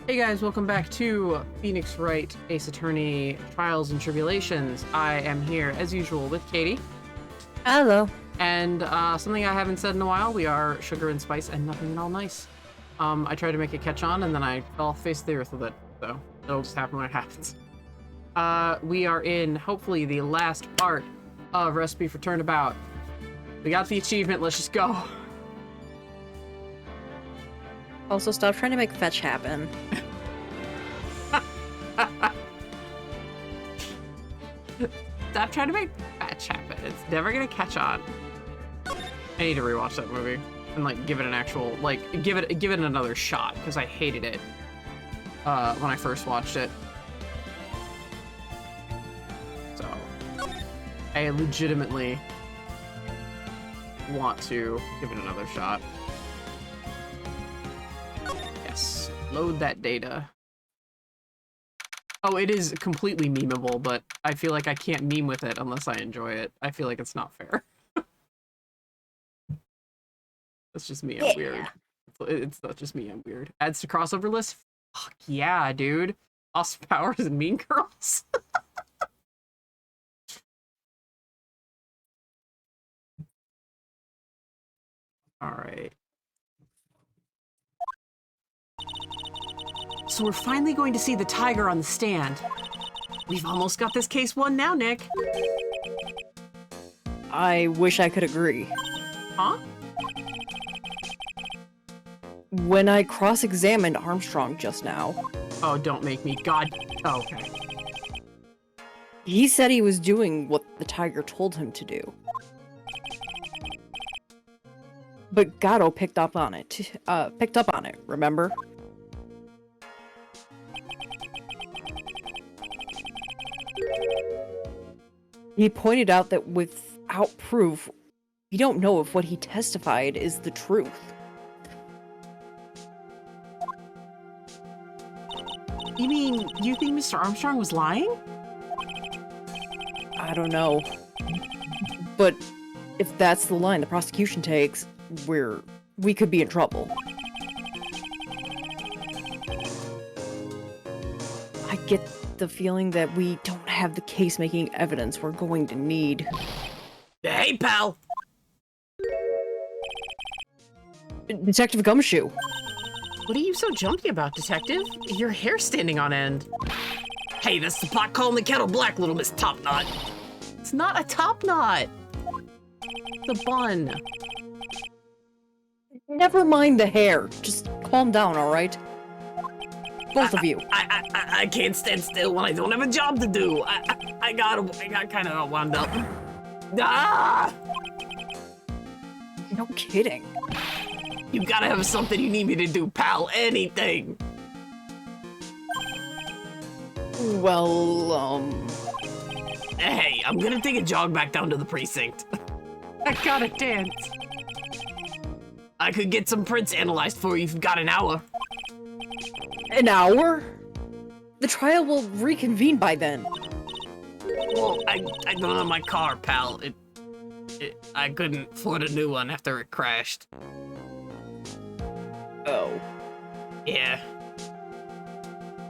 Hey guys, welcome back to Phoenix Wright, Ace Attorney Trials and Tribulations. I am here, as usual, with Katie. Hello. And something I haven't said in a while, we are Sugar and Spice and Nothing at All Nice. I tried to make it catch on, and then I fell off the face of the earth with it, so it'll just happen when it happens. We are in, hopefully, the last part of Recipe for Turnabout. We got the achievement, let's just go. Also, stop trying to make fetch happen. Stop trying to make fetch happen. It's never gonna catch on. I need to rewatch that movie and like give it an actual give it another shot because I hated it when I first watched it. So I legitimately want to give it another shot. Yes, load that data. Oh, it is completely memeable, but I feel like I can't meme with it unless I enjoy it. I feel like it's not fair. That's just me, I'm weird. It's not just me, I'm weird. Adds to crossover list? Fuck yeah, dude. Austin Powers and Mean Girls? Alright. So we're finally going to see the tiger on the stand. We've almost got this case won now, Nick. I wish I could agree. Huh? When I cross-examined Armstrong just now... Oh, don't make me. God. Oh, okay. He said he was doing what the tiger told him to do. But Gatto picked up on it. Remember? He pointed out that without proof, we don't know if what he testified is the truth. You mean, you think Mr. Armstrong was lying? I don't know. But if that's the line the prosecution takes, we could be in trouble. I get the feeling that we don't have the case-making evidence we're going to need. Hey, pal! Detective Gumshoe. What are you so jumpy about, Detective? Your hair's standing on end. Hey, that's the pot calling the kettle black, little Miss Top Knot. It's not a top knot. It's a bun. Never mind the hair. Just calm down, alright? Both of you. I can't stand still when I don't have a job to do. I got kind of wound up. Ah! No kidding. You gotta have something you need me to do, pal. Anything. Well, Hey, I'm gonna take a jog back down to the precinct. I gotta dance. I could get some prints analyzed for you if you've got an hour. An hour? The trial will reconvene by then. Well, I don't have my car, pal. I couldn't afford a new one after it crashed. Oh. Yeah.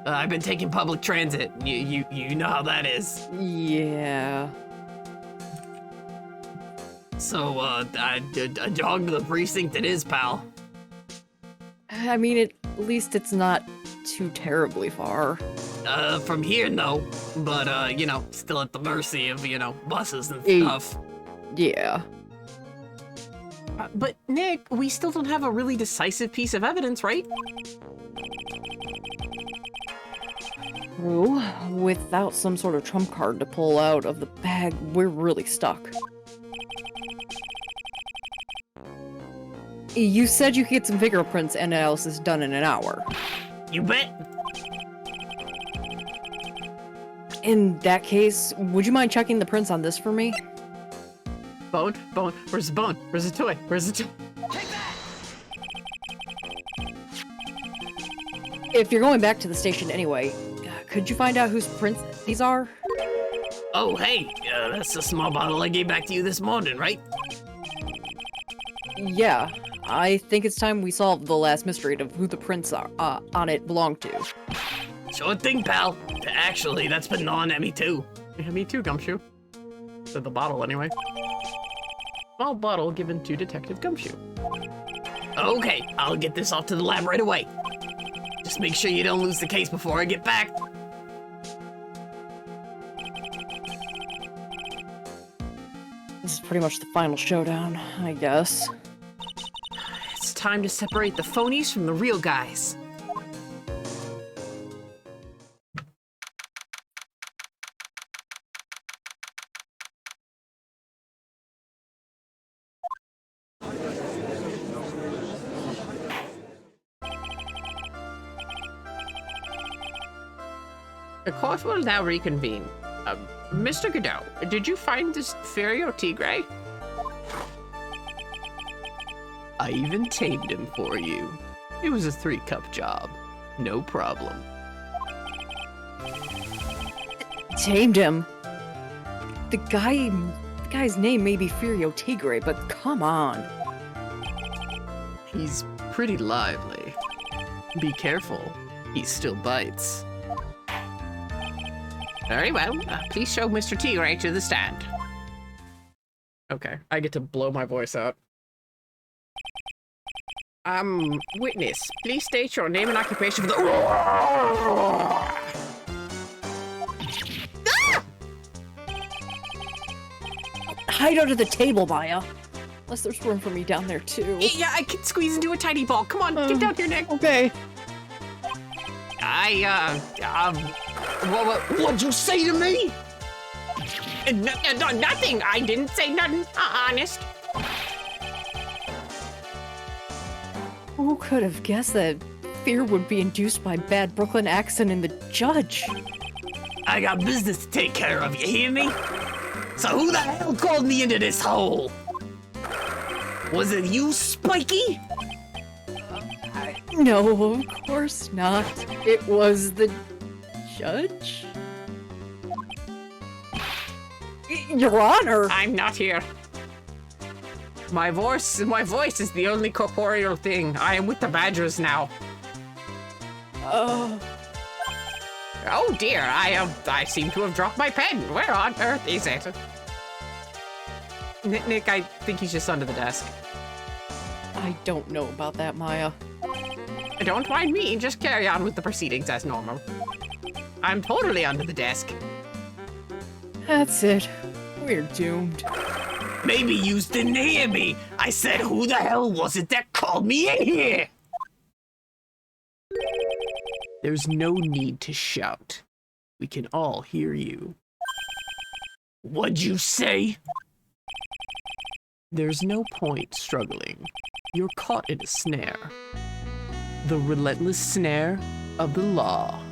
I've been taking public transit. You know how that is. Yeah. So, a jog to the precinct it is, pal. I mean, at least it's not too terribly far. From here, no. But, you know, still at the mercy of, you know, buses and stuff. Yeah. But, Nick, we still don't have a really decisive piece of evidence, right? True. Without some sort of trump card to pull out of the bag, we're really stuck. You said you could get some fingerprints analysis done in an hour. You bet. In that case, would you mind checking the prints on this for me? Bone? Bone? Where's the bone? Where's the toy? Where's the toy? If you're going back to the station anyway, could you find out whose prints these are? Oh, hey, that's the small bottle I gave back to you this morning, right? Yeah. I think it's time we solve the last mystery of who the prints are, on it belong to. Sure thing, pal. Actually, that's been gnawing at me too. Yeah, me too, Gumshoe. Said the bottle, anyway. Small bottle given to Detective Gumshoe. Okay, I'll get this off to the lab right away. Just make sure you don't lose the case before I get back. This is pretty much the final showdown, I guess. It's time to separate the phonies from the real guys. The court will now reconvene. Mr. Godot, did you find this Ferio Tigre? I even tamed him for you. It was a 3-cup job. No problem. Tamed him. The guy's name may be Furio Tigre, but come on. He's pretty lively. Be careful. He still bites. Very well. Please show Mr. Tigre to the stand. Okay, I get to blow my voice out. Witness, please state your name and occupation for the— Hide under the table, Maya. Unless there's room for me down there, too. Yeah, I can squeeze into a tiny ball. Come on, get down here, Nick. Okay. What'd you say to me? Nothing. I didn't say nothing. Honest. Who could have guessed that fear would be induced by bad Brooklyn accent in the judge? I got business to take care of, you hear me? So who the hell called me into this hole? Was it you, Spiky? No, of course not. It was the judge? Your Honor! I'm not here. My voice is the only corporeal thing. I am with the Badgers now. Oh dear, I seem to have dropped my pen. Where on earth is it? Nick, I think he's just under the desk. I don't know about that, Maya. Don't mind me, just carry on with the proceedings as normal. I'm totally under the desk. That's it. We're doomed. Maybe you didn't hear me. I said, who the hell was it that called me in here? There's no need to shout. We can all hear you. What'd you say? There's no point struggling. You're caught in a snare. The relentless snare of the law.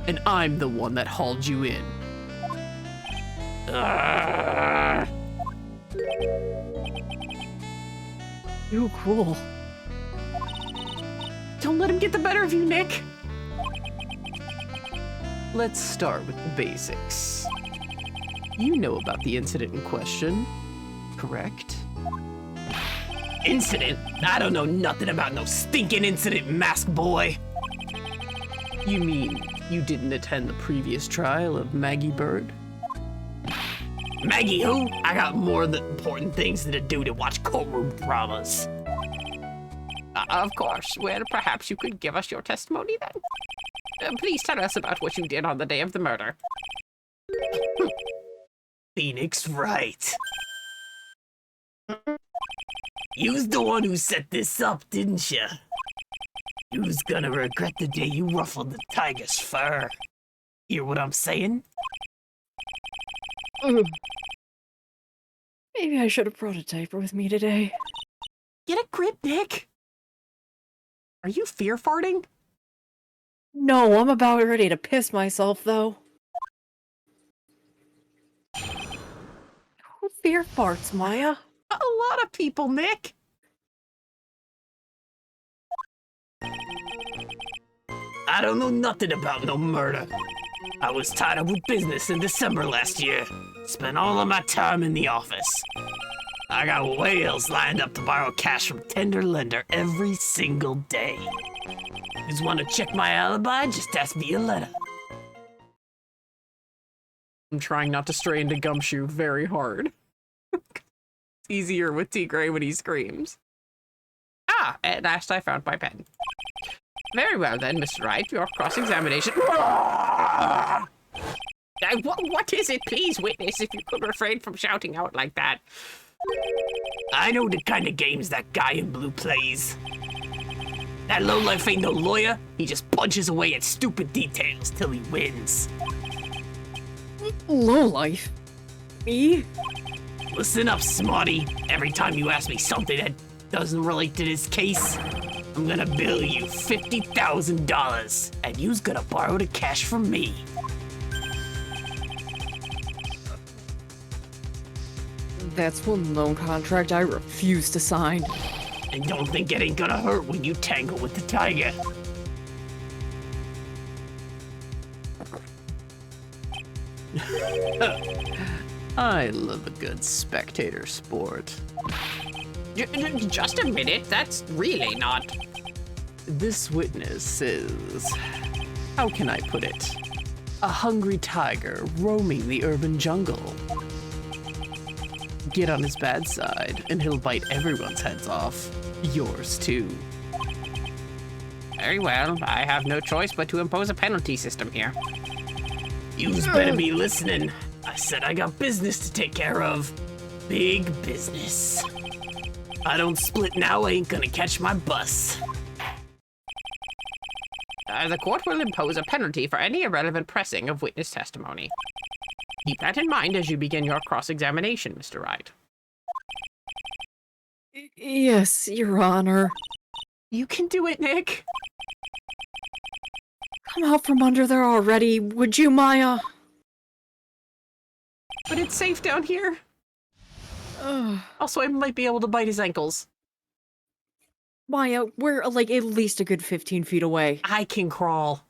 And I'm the one that hauled you in. Too cool. Don't let him get the better of you, Nick. Let's start with the basics. You know about the incident in question, correct? Incident? I don't know nothing about no stinking incident, mask boy. You mean you didn't attend the previous trial of Maggie Bird? Maggie who? I got more important things to do than watch courtroom dramas. Of course. Well, perhaps you could give us your testimony then? Please tell us about what you did on the day of the murder. Phoenix Wright. You's the one who set this up, didn't ya? You's gonna regret the day you ruffled the tiger's fur. Hear what I'm saying? Maybe I should have brought a diaper with me today. Get a grip, Nick! Are you fear farting? No, I'm about ready to piss myself, though. Who fear farts, Maya? A lot of people, Nick! I don't know nothing about no murder. I was tied up with business in December last year. Spent all of my time in the office. I got whales lined up to borrow cash from tender lender every single day. You just want to check my alibi? Just ask via letter. I'm trying not to stray into Gumshoe very hard. It's easier with Tigray when he screams. Ah, at last I found my pen. Very well then, Mr. Wright, your cross-examination. What is it, please, witness, if you could refrain from shouting out like that? I know the kind of games that guy in blue plays. That lowlife ain't no lawyer. He just punches away at stupid details till he wins. Lowlife? Me? Listen up, smarty. Every time you ask me something that doesn't relate to this case, I'm gonna bill you $50,000, and you's gonna borrow the cash from me. That's one loan contract I refuse to sign. And don't think it ain't gonna hurt when you tangle with the tiger. I love a good spectator sport. Just a minute, that's really not... This witness is... How can I put it? A hungry tiger roaming the urban jungle. Get on his bad side, and he'll bite everyone's heads off. Yours too. Very well, I have no choice but to impose a penalty system here. You's better be listening. I said I got business to take care of. Big business. I don't split now, I ain't gonna catch my bus. The court will impose a penalty for any irrelevant pressing of witness testimony. Keep that in mind as you begin your cross-examination, Mr. Wright. Yes, Your Honor. You can do it, Nick! Come out from under there already, would you, Maya? But it's safe down here. Ugh. Also, I might be able to bite his ankles. Maya, we're like at least a good 15 feet away. I can crawl.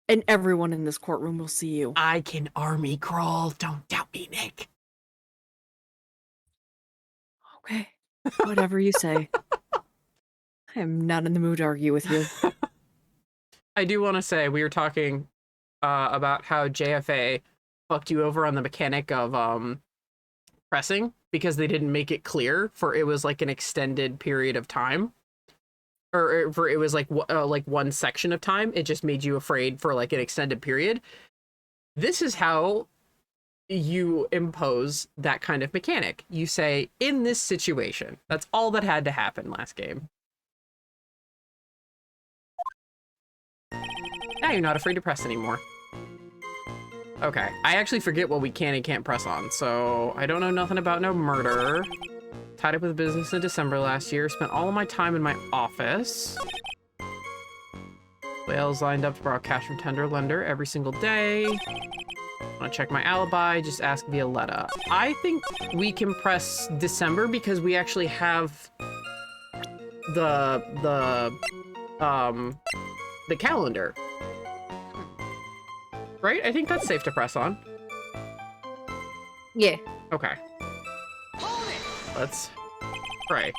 And everyone in this courtroom will see you. I can army crawl. Don't doubt me, Nick. Okay, whatever you say. I am not in the mood to argue with you. I do want to say, we were talking about how JFA fucked you over on the mechanic of pressing because they didn't make it clear for it was like an extended period of time. Or for it was like one section of time. It just made you afraid for like an extended period. This is how you impose that kind of mechanic. You say, in this situation. That's all that had to happen last game. Now you're not afraid to press anymore. Okay, I actually forget what we can and can't press on, so I don't know nothing about no murder. Tied up with business in December last year. Spent all of my time in my office. Whales lined up to borrow cash from tender lender every single day. Want to check my alibi? Just ask via letter. I think we can press December because we actually have the calendar. Right? I think that's safe to press on. Yeah. Okay. Let's pray.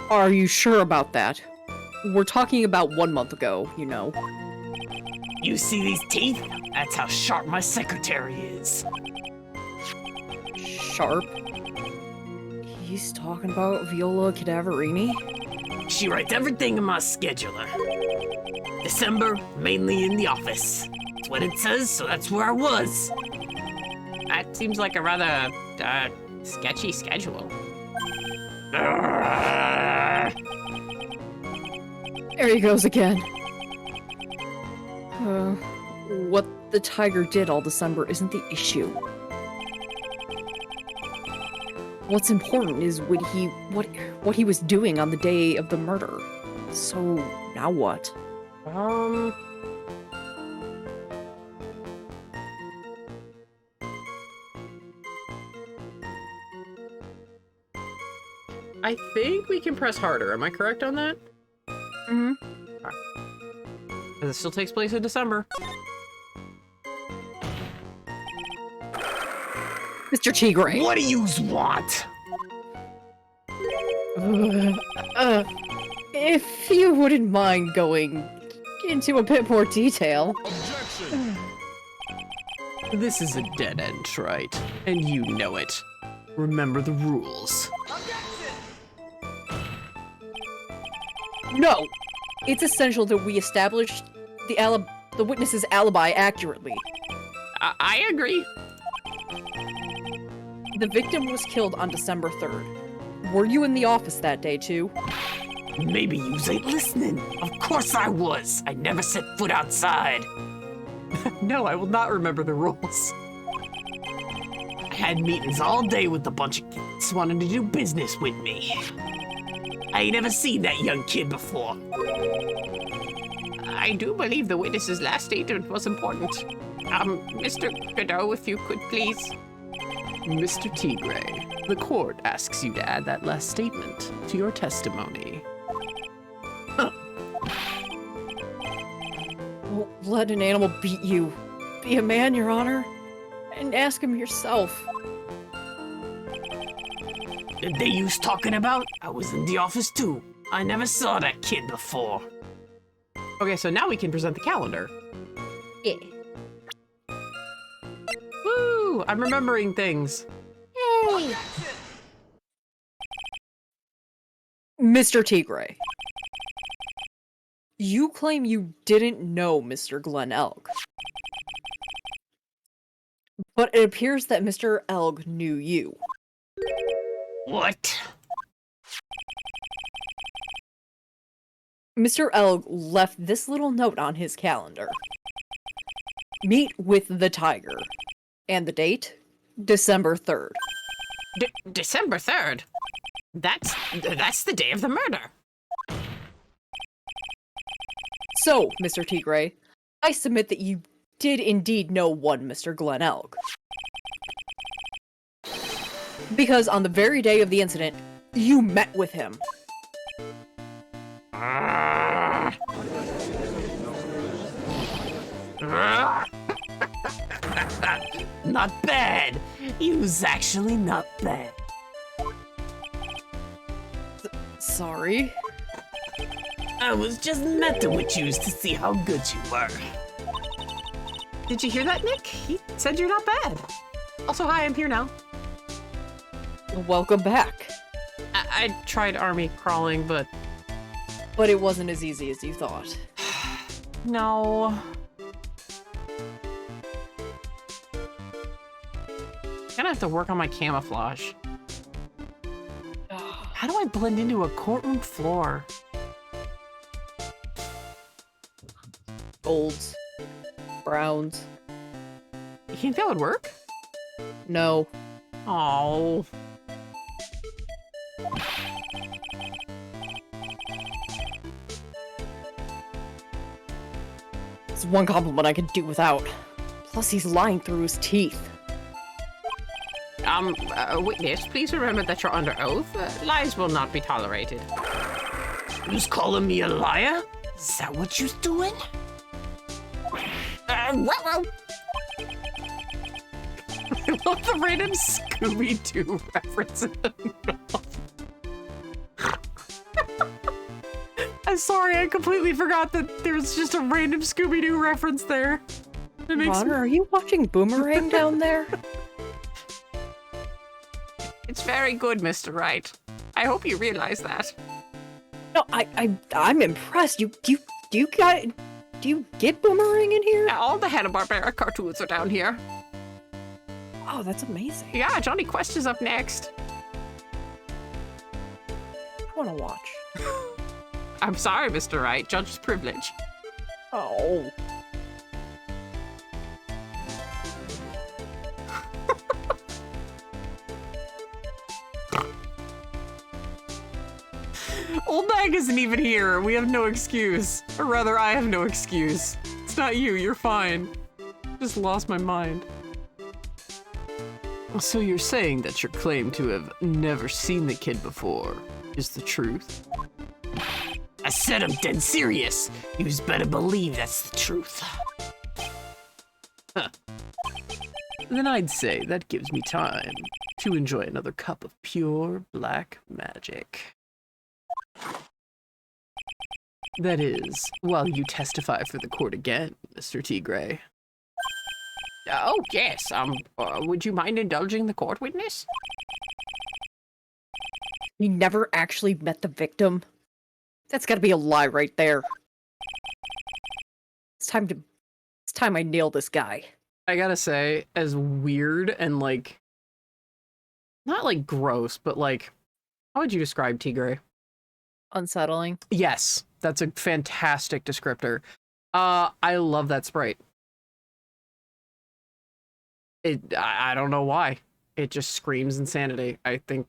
Are you sure about that? We're talking about 1 month ago, you know. You see these teeth? That's how sharp my secretary is. Sharp? He's talking about Viola Cadaverini? She writes everything in my scheduler. December, mainly in the office. That's what it says, so that's where I was. That seems like a rather, sketchy schedule. There he goes again. What the tiger did all December isn't the issue. What's important is what he was doing on the day of the murder. So, now what? I think we can press harder. Am I correct on that? Mm-hmm. Because it still takes place in December. Mr. Tigray. What do yous want? If you wouldn't mind going into a bit more detail. This is a dead end, right? And you know it. Remember the rules. No! It's essential that we establish the witness's alibi accurately. I agree. The victim was killed on December 3rd. Were you in the office that day, too? Maybe yous ain't listening. Of course I was. I never set foot outside. No, I will not remember the rules. I had meetings all day with a bunch of kids wanting to do business with me. I ain't ever seen that young kid before. I do believe the witness's last statement was important. Mr. Godot, if you could please. Mr. Tigray, the court asks you to add that last statement to your testimony. Don't let an animal beat you. Be a man, Your Honor, and ask him yourself. The day you was talking about, I was in the office too. I never saw that kid before. Okay, so now we can present the calendar. Yeah. Woo! I'm remembering things. Yay! Mr. Tigray. You claim you didn't know Mr. Glenn Elg. But it appears that Mr. Elg knew you. What? Mr. Elg left this little note on his calendar. Meet with the tiger. And the date? December 3rd. December 3rd? That's the day of the murder. So, Mr. Tigray, I submit that you did indeed know one Mr. Glenn Elg. Because on the very day of the incident, you met with him. Not bad. You's actually not bad. Sorry? I was just messing with yous to see how good you were. Did you hear that, Nick? He said you're not bad. Also, hi, I'm here now. Welcome back. I tried army crawling, but But it wasn't as easy as you thought. no. Gonna have to work on my camouflage. How do I blend into a courtroom floor? Golds. Browns. You think that would work? No. Oh. It's one compliment I could do without. Plus he's lying through his teeth. Witness, please remember that you're under oath. Lies will not be tolerated. You's calling me a liar? Is that what you's doing? I love the random Scooby-Doo references. I'm sorry, I completely forgot that there was just a random Scooby-Doo reference there. It makes Connor, are you watching Boomerang down there? It's very good, Mr. Wright. I hope you realize that. No, I'm impressed. Do you get Boomerang in here? All the Hanna-Barbera cartoons are down here. Oh, that's amazing. Yeah, Johnny Quest is up next. I want to watch. I'm sorry, Mr. Wright. Judge's privilege. Oh. Old Bag isn't even here. We have no excuse. Or rather, I have no excuse. It's not you. You're fine. Just lost my mind. So you're saying that your claim to have never seen the kid before is the truth? I said I'm dead serious. You's better believe that's the truth. Huh. Then I'd say that gives me time to enjoy another cup of pure black magic. That is, while you testify for the court again, Mr. Tigray. Oh, yes. Would you mind indulging the court witness? He never actually met the victim. That's gotta be a lie right there. It's time I nail this guy. I gotta say, as weird and like, not like gross, but like, how would you describe Tigray? Unsettling. Yes, that's a fantastic descriptor. I love that sprite. I don't know why. It just screams insanity. I think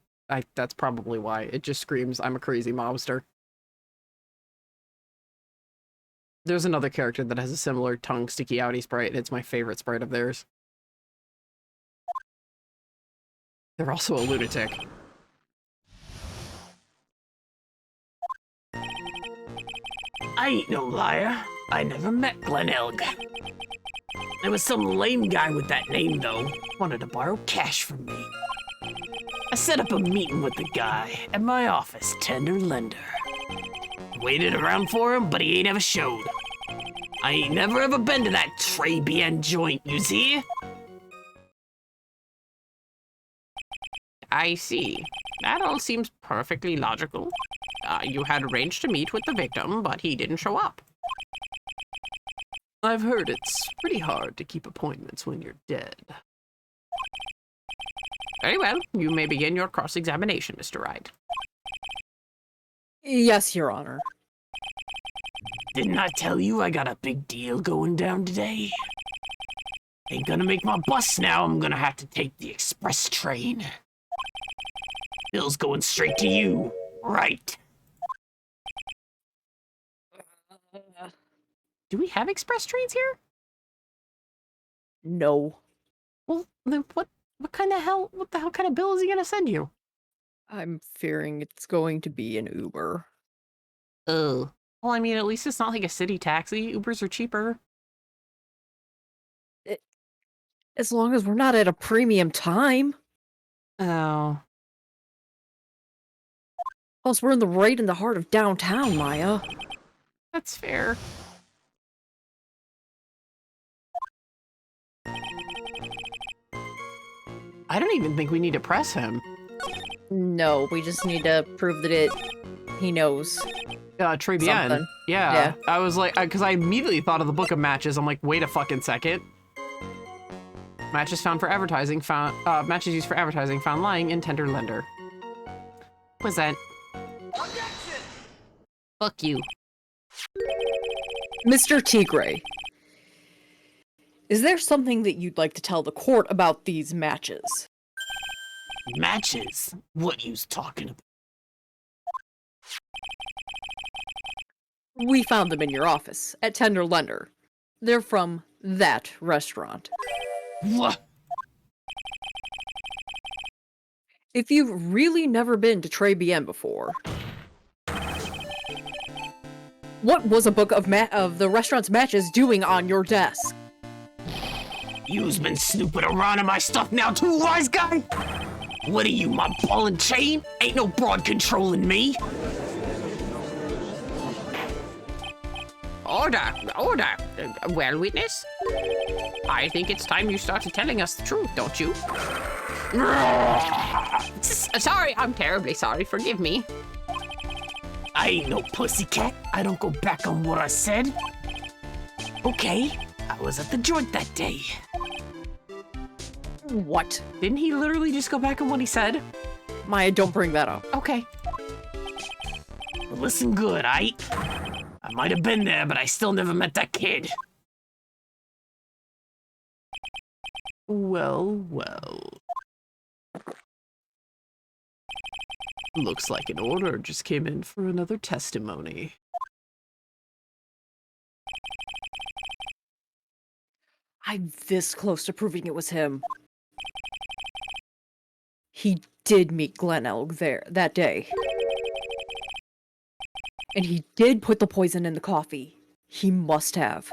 that's probably why. It just screams, I'm a crazy mobster. There's another character that has a similar tongue sticky outy sprite, and it's my favorite sprite of theirs. They're also a lunatic. I ain't no liar. I never met Glen Elg. There was some lame guy with that name, though. Wanted to borrow cash from me. I set up a meeting with the guy at my office, Tender Lender. Waited around for him, but he ain't ever showed. I ain't never ever been to that Turnabout joint, you see? I see. That all seems perfectly logical. You had arranged to meet with the victim, but he didn't show up. I've heard it's pretty hard to keep appointments when you're dead. Very well. You may begin your cross-examination, Mr. Wright. Yes, Your Honor. Didn't I tell you I got a big deal going down today? Ain't gonna make my bus now. I'm gonna have to take the express train. Bill's going straight to you, right? Do we have express trains here? No. Well, then what the hell kind of bill is he gonna send you? I'm fearing it's going to be an Uber. Well, I mean, at least it's not like a city taxi. Ubers are cheaper. As long as we're not at a premium time. Oh. Plus, we're right in the heart of downtown, Maya. That's fair. I don't even think we need to press him. No, we just need to prove that he knows. Trebian. Something. Yeah. I was like, because I immediately thought of the book of matches. I'm like, wait a fucking second. Matches found for advertising found, matches used for advertising found lying in Tender Lender. What's that? Fuck you. Mr. Tigray, is there something that you'd like to tell the court about these matches? Matches? What you's talking about? We found them in your office, at Tender Lender. They're from that restaurant. What? If you've really never been to Trebian before, what was a book of the restaurant's matches doing on your desk? You's been snooping around in my stuff now too, wise guy? What are you, my ball and chain? Ain't no broad controlling me. Order! Well, witness? I think it's time you started telling us the truth, don't you? Sorry, I'm terribly sorry. Forgive me. I ain't no pussycat. I don't go back on what I said. Okay, I was at the joint that day. What? Didn't he literally just go back on what he said? Maya, don't bring that up. Okay. But listen good, I might have been there, but I still never met that kid. Well. Looks like an order just came in for another testimony. I'm this close to proving it was him. He did meet Glen Elg there that day. And he did put the poison in the coffee. He must have.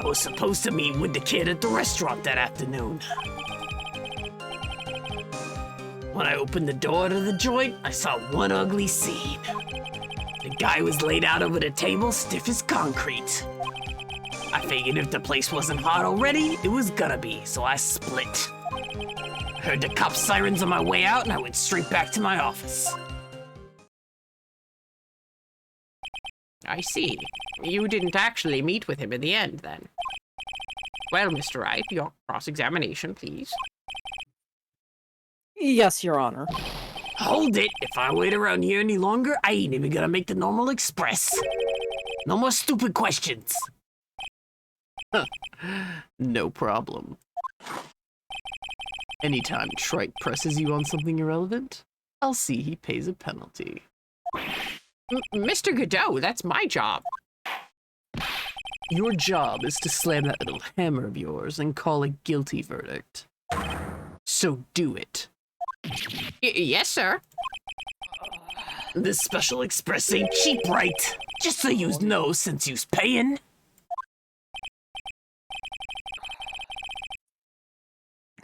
I was supposed to meet with the kid at the restaurant that afternoon. When I opened the door to the joint, I saw one ugly scene. The guy was laid out over the table, stiff as concrete. I figured if the place wasn't hot already, it was gonna be, so I split. Heard the cop sirens on my way out, and I went straight back to my office. I see. You didn't actually meet with him in the end, then. Well, Mr. Wright, your cross-examination, please. Yes, Your Honor. Hold it! If I wait around here any longer, I ain't even gonna make the normal express. No more stupid questions. No problem. Anytime Trike presses you on something irrelevant, I'll see he pays a penalty. Mr. Godot, that's my job. Your job is to slam that little hammer of yours and call a guilty verdict. So do it. Yes, sir. This special express ain't cheap, right? Just so yous know, since yous paying.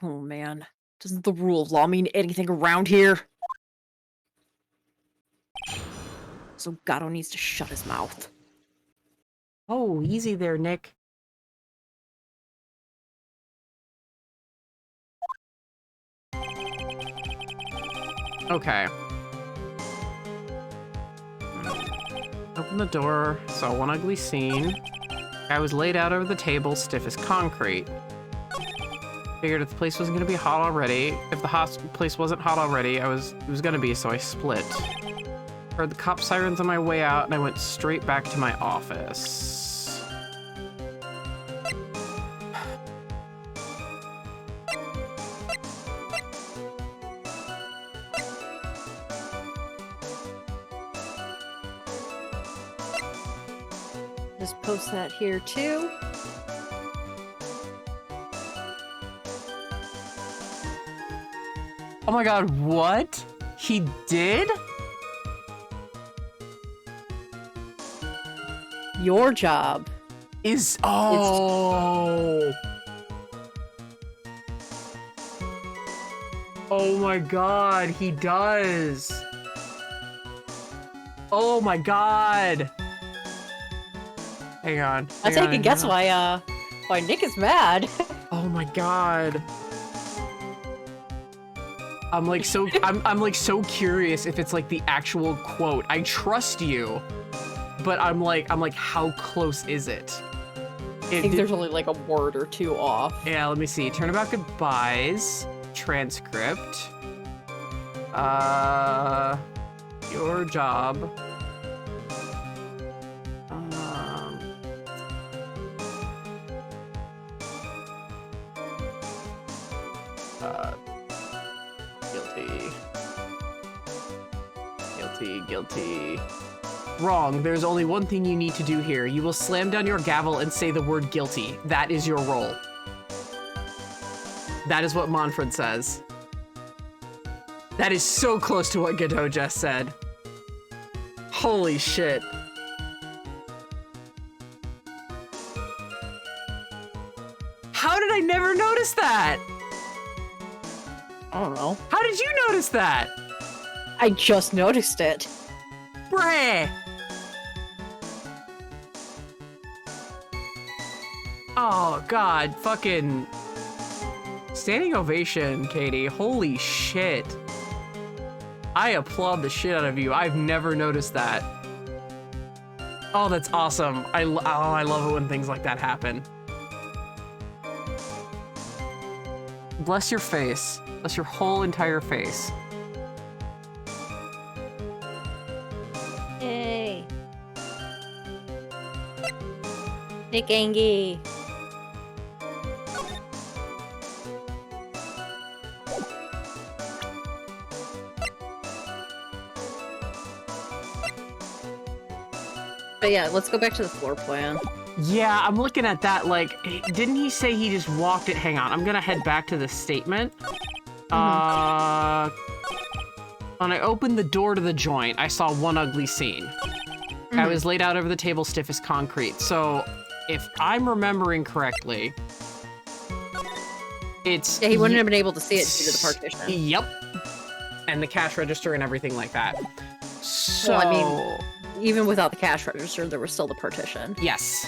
Oh man, doesn't the rule of law mean anything around here? So Gato needs to shut his mouth. Oh, easy there, Nick. Okay. Open the door, saw one ugly scene. Guy was laid out over the table, stiff as concrete. Figured if the place wasn't gonna be hot already, if the place wasn't hot already, it was gonna be, so I split. Heard the cop sirens on my way out, and I went straight back to my office. Just post that here too. Oh my god, what? He did? Your job Oh. Oh my god, he does. Oh my god. Hang on. I take a guess why Nick is mad. Oh my god. I'm like so curious if it's like the actual quote. I trust you, but I'm like how close is it? I think there's only like a word or two off. Yeah, let me see. Turnabout goodbyes. Transcript. Your job. Guilty. Wrong. There's only one thing you need to do here. You will slam down your gavel and say the word guilty. That is your role. That is what Manfred says. That is so close to what Godot just said. Holy shit. How did I never notice that? I don't know. How did you notice that? I just noticed it. Bruh. Oh, God. Fucking... Standing ovation, Katie. Holy shit. I applaud the shit out of you. I've never noticed that. Oh, that's awesome. I love it when things like that happen. Bless your face. Bless your whole entire face. Yay. Nick Angie. But yeah, let's go back to the floor plan. Yeah, I'm looking at that, like, didn't he say he just walked it? Hang on, I'm gonna head back to the statement. When I opened the door to the joint, I saw one ugly scene. I was laid out over the table, stiff as concrete. So if I'm remembering correctly, it's... Yeah, he wouldn't have been able to see it due to the partition. Yep. And the cash register and everything like that. So... Well, I mean, even without the cash register, there was still the partition. Yes.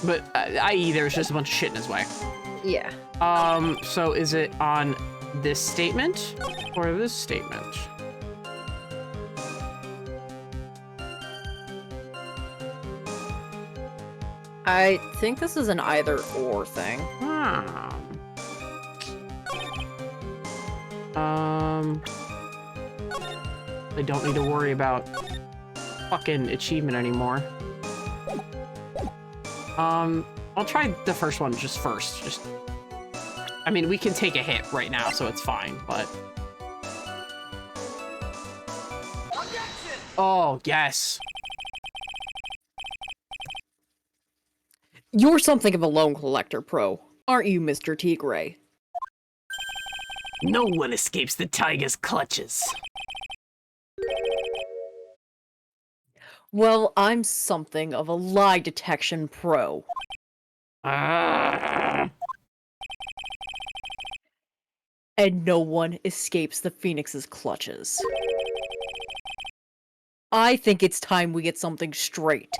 But, i.e. there's just a bunch of shit in his way. Yeah. So is it on this statement or this statement? I think this is an either-or thing. I don't need to worry about fucking achievement anymore. I'll try the first one just first. I mean, we can take a hit right now, so it's fine, but... Oh, yes. You're something of a loan collector, Pro, aren't you, Mr. Tigray? No one escapes the tiger's clutches. Well, I'm something of a lie detection pro. Ah. And no one escapes the Phoenix's clutches. I think it's time we get something straight.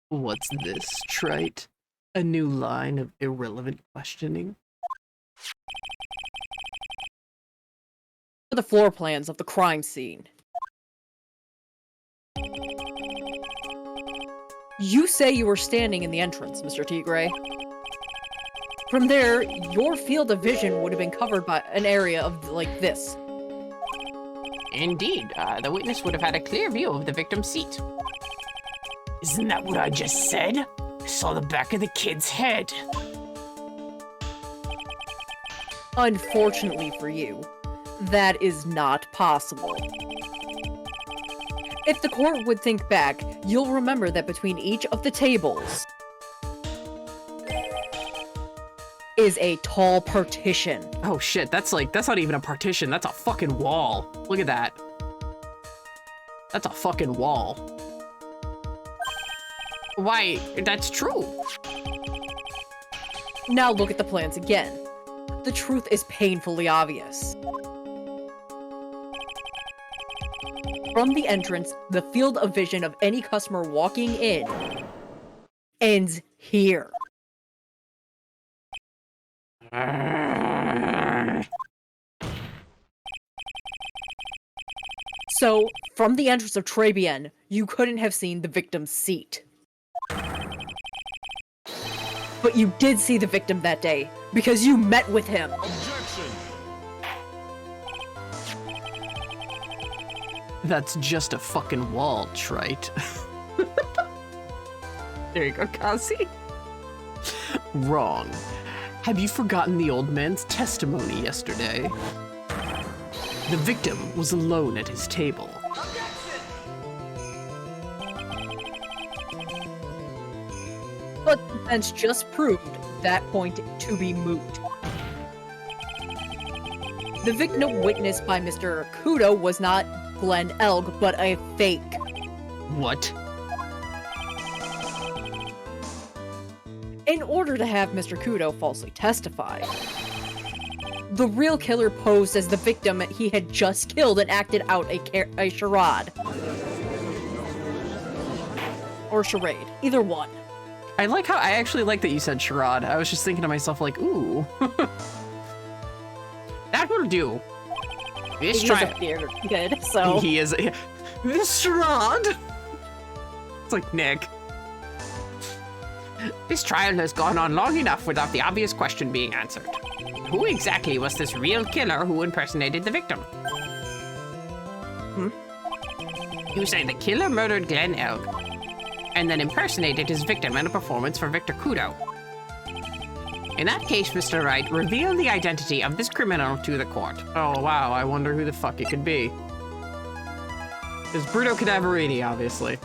What's this, Trite? A new line of irrelevant questioning? The floor plans of the crime scene. You say you were standing in the entrance, Mr. Tigray. From there, your field of vision would have been covered by an area of, like, this. Indeed, the witness would have had a clear view of the victim's seat. Isn't that what I just said? I saw the back of the kid's head. Unfortunately for you, that is not possible. If the court would think back, you'll remember that between each of the tables is a tall partition. Oh shit, that's not even a partition, that's a fucking wall. Look at that. That's a fucking wall. Why, that's true. Now look at the plans again. The truth is painfully obvious. From the entrance, the field of vision of any customer walking in ends here. So, from the entrance of Trabian, you couldn't have seen the victim's seat. But you did see the victim that day, because you met with him. That's just a fucking wall, Trite. There you go, Kazi. Wrong. Have you forgotten the old man's testimony yesterday? The victim was alone at his table. But the defense just proved that point to be moot. The victim witnessed by Mr. Kudo was not Glenn Elg, but a fake. What? In order to have Mr. Kudo falsely testify, the real killer posed as the victim he had just killed and acted out a charade. Or charade. Either one. I actually like that you said charade. I was just thinking to myself, like, ooh. That will do. This He is trial. a beard. Good, so... He is. This charade! It's like Nick. This trial has gone on long enough without the obvious question being answered. Who exactly was this real killer who impersonated the victim? You say the killer murdered Glenn Elg, and then impersonated his victim in a performance for Victor Kudo. In that case, Mr. Wright, reveal the identity of this criminal to the court. Oh, wow. I wonder who the fuck it could be. It's Bruno Cadaverini, obviously.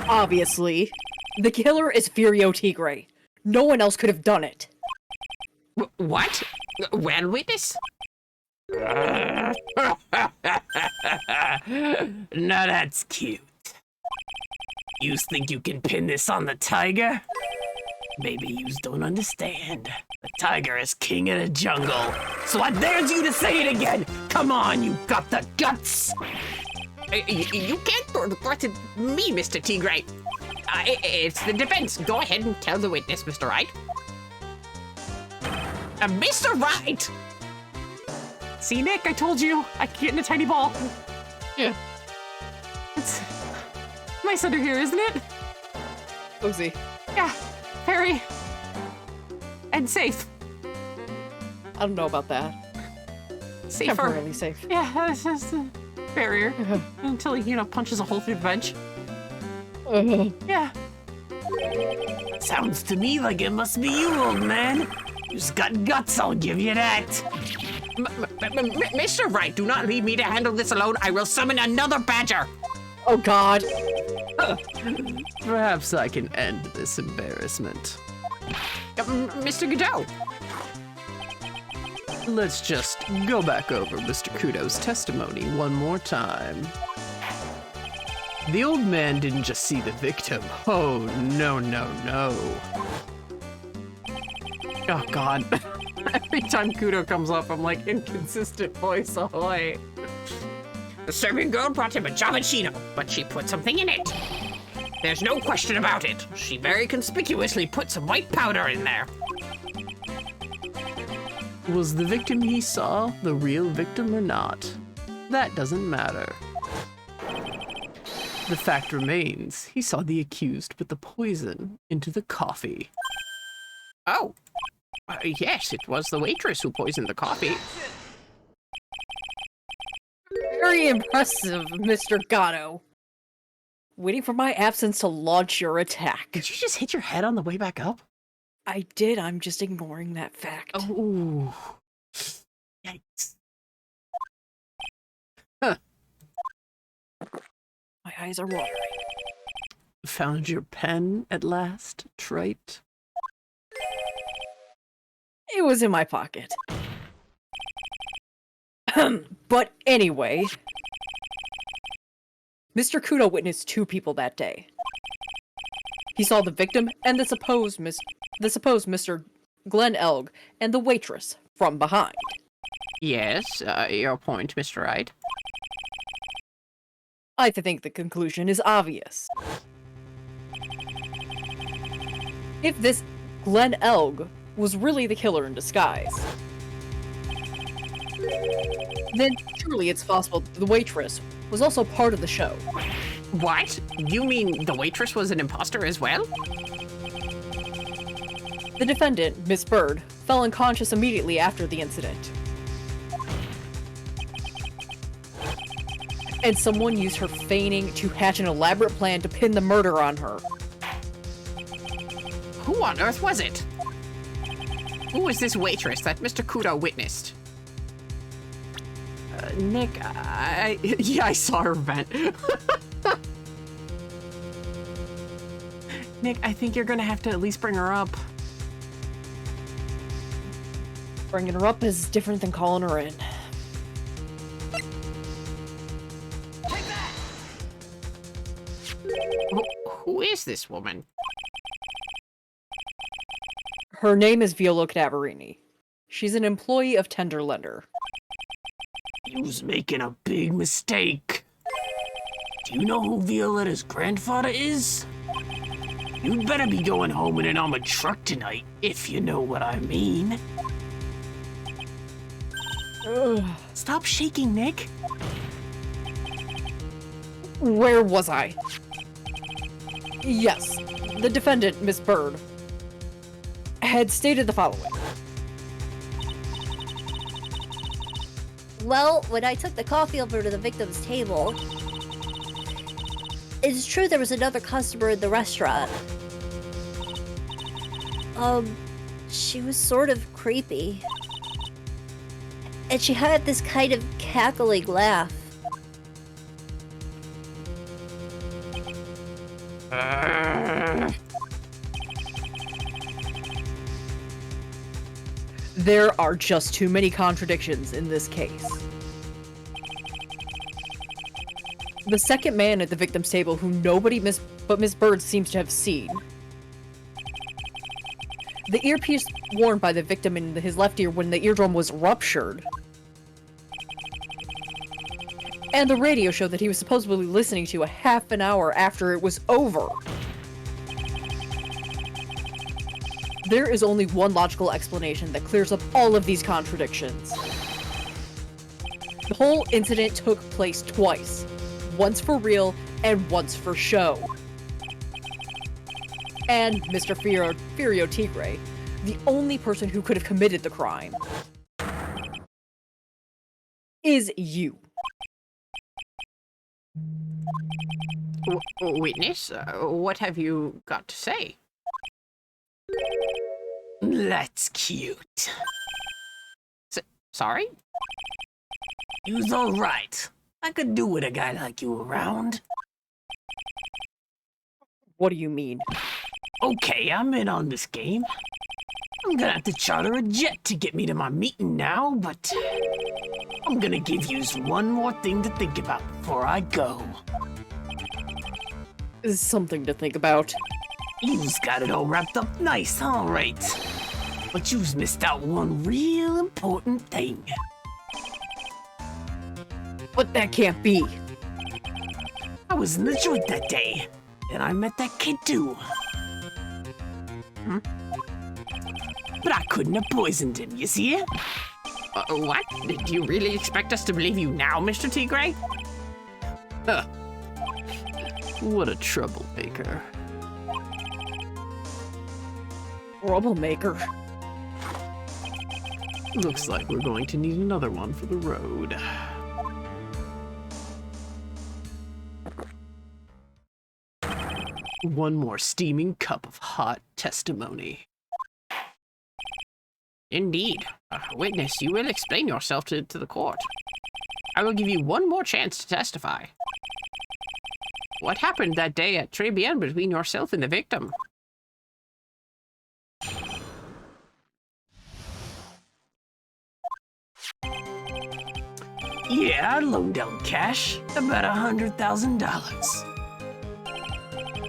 Obviously, the killer is Furio Tigre. No one else could have done it. What? Well, witness? Now that's cute. You think you can pin this on the tiger? Maybe you don't understand. The tiger is king of the jungle. So I dare you to say it again. Come on, you got the guts. You can't threaten me, Mr. Tigray. It's the defense. Go ahead and tell the witness, Mr. Wright. Mr. Wright! See, Nick, I told you. I can get in a tiny ball. Yeah. It's nice under here, isn't it? Cozy. Yeah, very. And safe. I don't know about that. Safer. Temporarily safe. Yeah, that's just a barrier. Until he, punches a hole through the bench. Yeah. Sounds to me like it must be you, old man. You've got guts, I'll give you that. Mr. Wright, do not leave me to handle this alone. I will summon another badger. Oh, God. Perhaps I can end this embarrassment. Mr. Godot. Let's just go back over Mr. Kudo's testimony one more time. The old man didn't just see the victim. Oh, no, no, no. Oh, God. Every time Kudo comes up, I'm like, inconsistent voice. Ahoy. The serving girl brought him a Giovacchino, but she put something in it. There's no question about it. She very conspicuously put some white powder in there. Was the victim he saw the real victim or not? That doesn't matter. The fact remains, he saw the accused put the poison into the coffee. Oh. Yes, it was the waitress who poisoned the coffee. Very impressive, Mr. Gatto. Waiting for my absence to launch your attack. Did you just hit your head on the way back up? I did, I'm just ignoring that fact. Oh. Yikes. My eyes are watering. Found your pen at last, Trite? It was in my pocket. But anyway, Mr. Kudo witnessed two people that day. He saw the victim and the supposed Mr. Glenn Elg and the waitress from behind. Yes, your point, Mr. Wright. I think the conclusion is obvious. If this Glenn Elg was really the killer in disguise, then surely it's possible that the waitress was also part of the show. What? You mean the waitress was an imposter as well? The defendant, Miss Bird, fell unconscious immediately after the incident. And someone used her feigning to hatch an elaborate plan to pin the murder on her. Who on earth was it? Who was this waitress that Mr. Kudo witnessed? Nick, yeah, I saw her vent. Nick, I think you're gonna have to at least bring her up. Bringing her up is different than calling her in. Who is this woman? Her name is Viola Cadaverini. She's an employee of Tenderlender. You's making a big mistake. Do you know who Violetta's grandfather is? You'd better be going home in an armored truck tonight, if you know what I mean. Ugh. Stop shaking, Nick. Where was I? Yes, the defendant, Miss Bird, had stated the following. Well, when I took the coffee over to the victim's table, it's true there was another customer in the restaurant. She was sort of creepy. And she had this kind of cackling laugh. There are just too many contradictions in this case. The second man at the victim's table who nobody but Miss Bird seems to have seen. The earpiece worn by the victim in his left ear when the eardrum was ruptured. And the radio show that he was supposedly listening to a half an hour after it was over. There is only one logical explanation that clears up all of these contradictions. The whole incident took place twice. Once for real, and once for show. And Mr. Furio Tigre, the only person who could have committed the crime, is you. Witness, what have you got to say? That's cute. Sorry? You was alright. I could do with a guy like you around. What do you mean? Okay, I'm in on this game. I'm gonna have to charter a jet to get me to my meeting now, but I'm gonna give you one more thing to think about before I go. Is something to think about. You's got it all wrapped up nice, huh, Wright? But you's missed out one real important thing. But that can't be. I was in the joint that day, and I met that kid too. But I couldn't have poisoned him, you see? What? Did you really expect us to believe you now, Mr. Tigre? Huh. What a troublemaker. Troublemaker. Looks like we're going to need another one for the road. One more steaming cup of hot testimony. Indeed. Witness, you will explain yourself to the court. I will give you one more chance to testify. What happened that day at Turnabout between yourself and the victim? Yeah, I loaned out cash, about $100,000.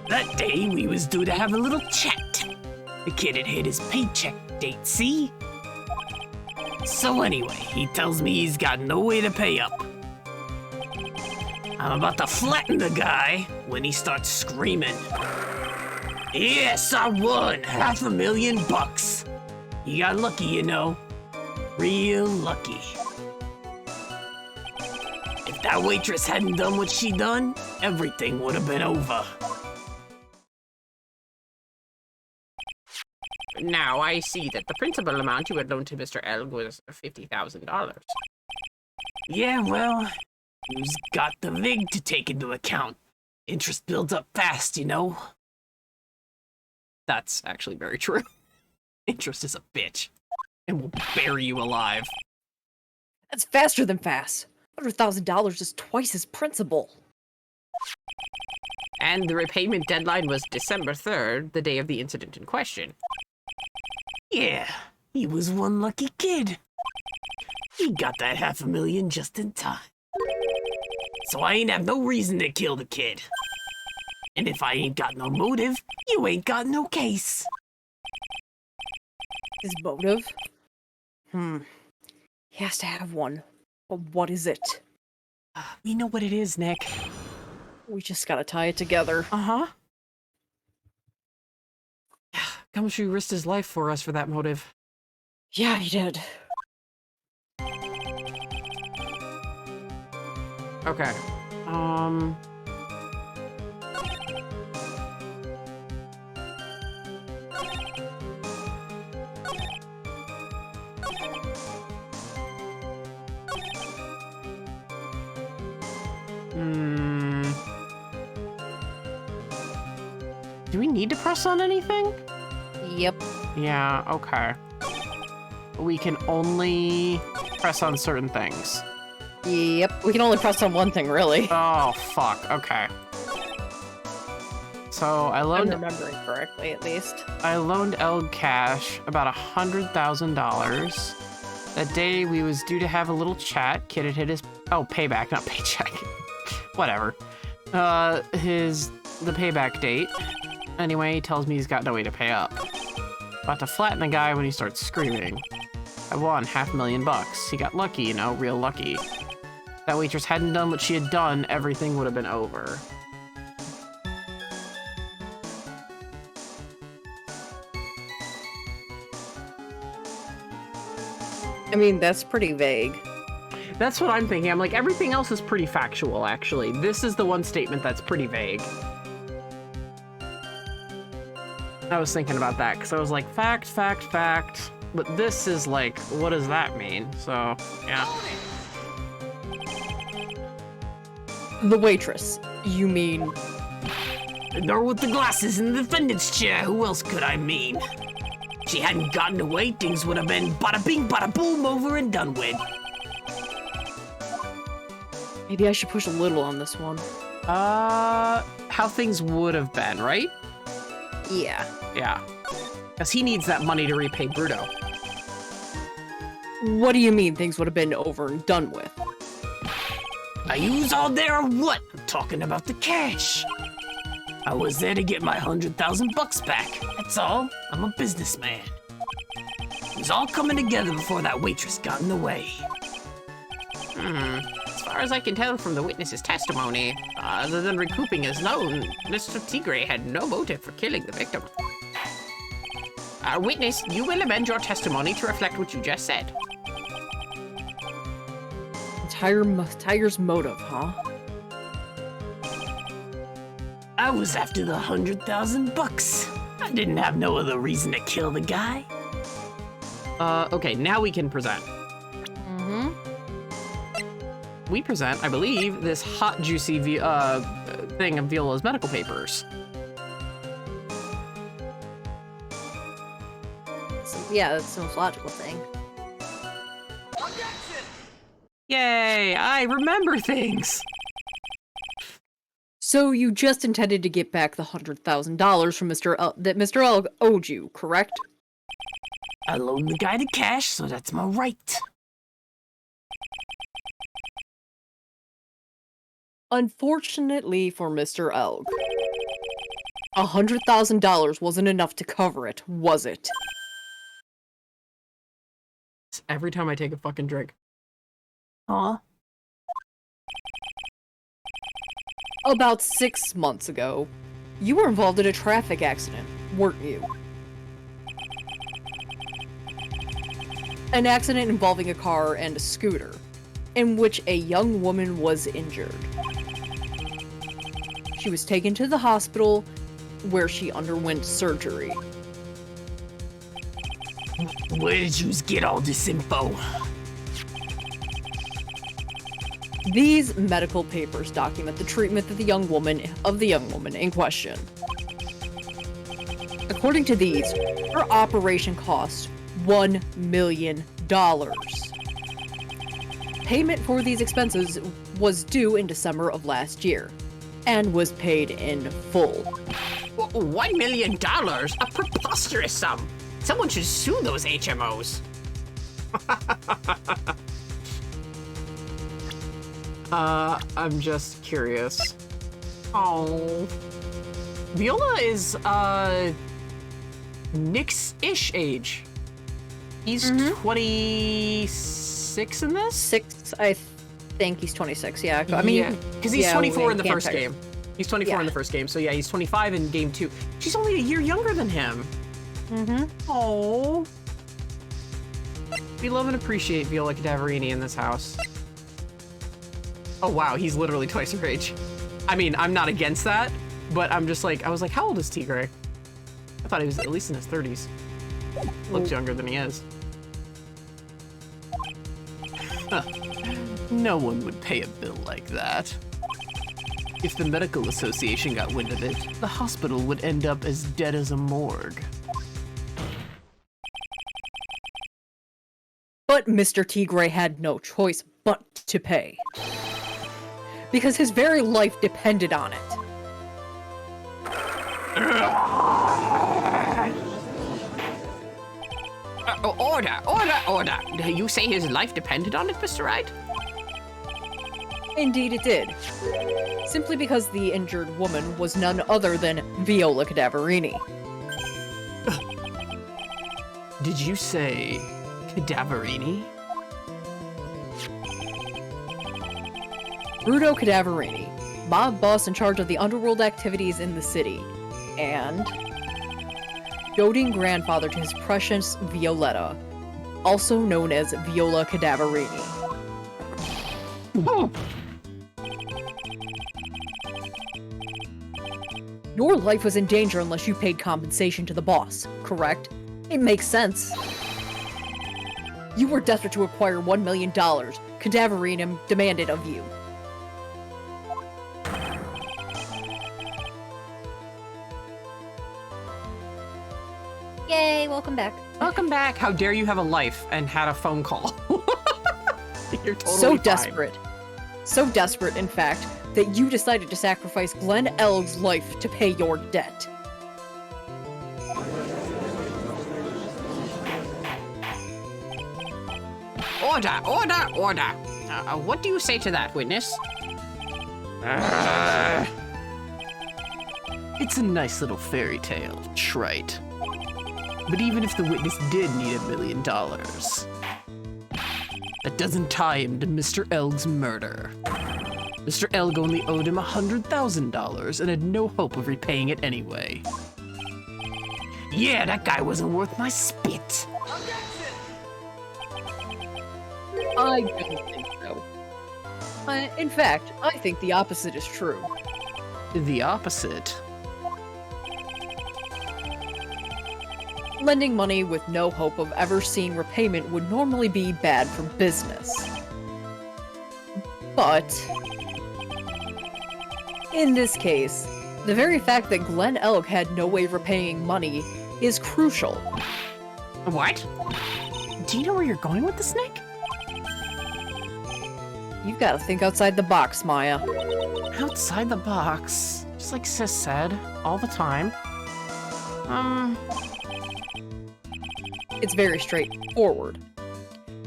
That day, we was due to have a little chat. The kid had hit his paycheck date, see? So anyway, he tells me he's got no way to pay up. I'm about to flatten the guy when he starts screaming. Yes, I won $500,000. He got lucky, you know. Real lucky. If that waitress hadn't done what she done, everything would have been over. Now, I see that the principal amount you had loaned to Mr. Elg was $50,000. Yeah, well, you've got the VIG to take into account. Interest builds up fast, you know? That's actually very true. Interest is a bitch, and will bury you alive. That's faster than fast. $100,000 is twice his principal. And the repayment deadline was December 3rd, the day of the incident in question. Yeah, he was one lucky kid. He got that $500,000 just in time. So I ain't have no reason to kill the kid. And if I ain't got no motive, you ain't got no case. His motive? He has to have one. But what is it? We know what it is, Nick. We just gotta tie it together. Uh-huh. How much he risked his life for us for that motive? Yeah, he did. Okay. Do we need to press on anything? Yep. Yeah, okay. We can only press on certain things. Yep. We can only press on one thing, really. Oh, fuck. Okay. So I I'm loaned remembering correctly, at least. Elg cash about $100,000. That day we was due to have a little chat. Kid had hit his payback, not paycheck. Whatever. His the payback date. Anyway, he tells me he's got no way to pay up. About to flatten the guy when he starts screaming. I won $500,000. He got lucky, you know, real lucky. If that waitress hadn't done what she had done, everything would have been over. I mean, that's pretty vague. That's what I'm thinking. I'm like, everything else is pretty factual, actually. This is the one statement that's pretty vague. I was thinking about that, because I was like, fact, fact, fact. But this is like, what does that mean? So, yeah. The waitress. You mean... The girl with the glasses in the defendant's chair, who else could I mean? If she hadn't gotten away, things would have been bada bing, bada boom, over and done with. Maybe I should push a little on this one. How things would have been, right? Yeah. Yeah. Because he needs that money to repay Bruto. What do you mean things would have been over and done with? Are yous all there or what? I'm talking about the cash. I was there to get my $100,000 back. That's all. I'm a businessman. It was all coming together before that waitress got in the way. As far as I can tell from the witness's testimony, other than recouping his loan, Mr. Tigre had no motive for killing the victim. Witness, you will amend your testimony to reflect what you just said. Tiger's motive, huh? I was after the $100,000. I didn't have no other reason to kill the guy. Okay, now we can present. We present, I believe, this hot, juicy thing of Viola's medical papers. Yeah, that's the most logical thing. Yay, I remember things! So you just intended to get back the $100,000 from that Mr. Elg owed you, correct? I loaned the guy the cash, so that's my right. Unfortunately for Mr. Elg, $100,000 wasn't enough to cover it, was it? Every time I take a fucking drink. Huh? About 6 months ago, you were involved in a traffic accident, weren't you? An accident involving a car and a scooter, in which a young woman was injured. She was taken to the hospital, where she underwent surgery. Where did yous get all this info? These medical papers document the treatment of the young woman in question. According to these, her operation cost $1 million. Payment for these expenses was due in December of last year, and was paid in full. $1 million? A preposterous sum. Someone should sue those HMOs. I'm just curious. Oh. Viola is, Nick's-ish age. He's 26 in this? 6, I think he's 26, yeah. I mean, because he's 24 in the first can't game. He's 24 in the first game, so yeah, he's 25 in game 2. She's only a year younger than him. Oh. We love and appreciate Viola Cadaverini in this house. Oh wow, he's literally twice her age. I mean, I'm not against that, but I'm just like, I was like, how old is Tigre? I thought he was at least in his 30s. Looks younger than he is. Huh. No one would pay a bill like that. If the medical association got wind of it, the hospital would end up as dead as a morgue. But Mr. Tigre had no choice but to pay. Because his very life depended on it. Order. You say his life depended on it, Mr. Wright? Indeed it did. Simply because the injured woman was none other than Viola Cadaverini. Did you say Cadaverini? Bruto Cadaverini, mob boss in charge of the underworld activities in the city, and doting grandfather to his precious Violetta, also known as Viola Cadaverini. Oh. Your life was in danger unless you paid compensation to the boss, correct? It makes sense. You were desperate to acquire $1 million Cadaverini demanded of you. Yay, welcome back. Welcome back. How dare you have a life and had a phone call? You're totally So fine. desperate. So desperate, in fact, that you decided to sacrifice Glenn Elg's life to pay your debt. Order, order, order. What do you say to that, witness? It's a nice little fairy tale, trite. But even if the witness did need $1 million, that doesn't tie him to Mr. Elg's murder. Mr. Elg only owed him $100,000 and had no hope of repaying it anyway. Yeah, that guy wasn't worth my spit. I don't think so. In fact, I think the opposite is true. The opposite. Lending money with no hope of ever seeing repayment would normally be bad for business. But in this case, the very fact that Glenn Elg had no way of repaying money is crucial. What? Do you know where you're going with this, Nick? You've got to think outside the box, Maya. Outside the box. Just like Sis said, all the time. It's very straightforward.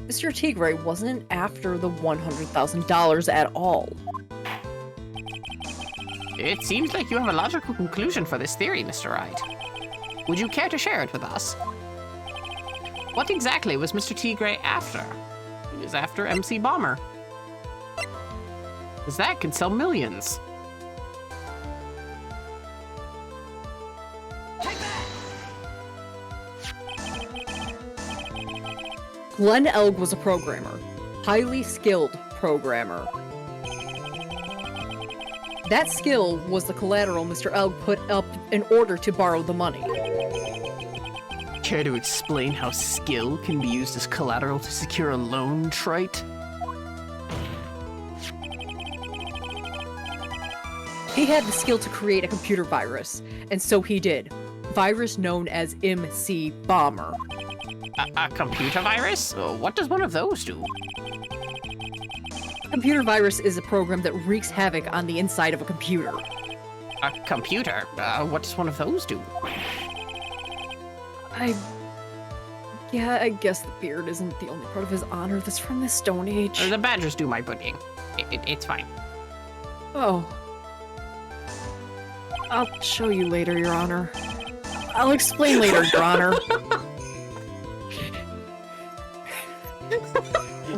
Mr. Tigre wasn't after the $100,000 at all. It seems like you have a logical conclusion for this theory, Mr. Wright. Would you care to share it with us? What exactly was Mr. Tigre after? He was after MC Bomber. Because that could sell millions. Glenn Elg was a programmer. Highly skilled programmer. That skill was the collateral Mr. Elg put up in order to borrow the money. Care to explain how skill can be used as collateral to secure a loan, trite? He had the skill to create a computer virus, and so he did. Virus known as MC Bomber. A computer virus? What does one of those do? A computer virus is a program that wreaks havoc on the inside of a computer. A computer? What does one of those do? Yeah, I guess the beard isn't the only part of his honor that's from the Stone Age. The badgers do my bidding. It's fine. Oh. I'll show you later, Your Honor. I'll explain later, Your Honor.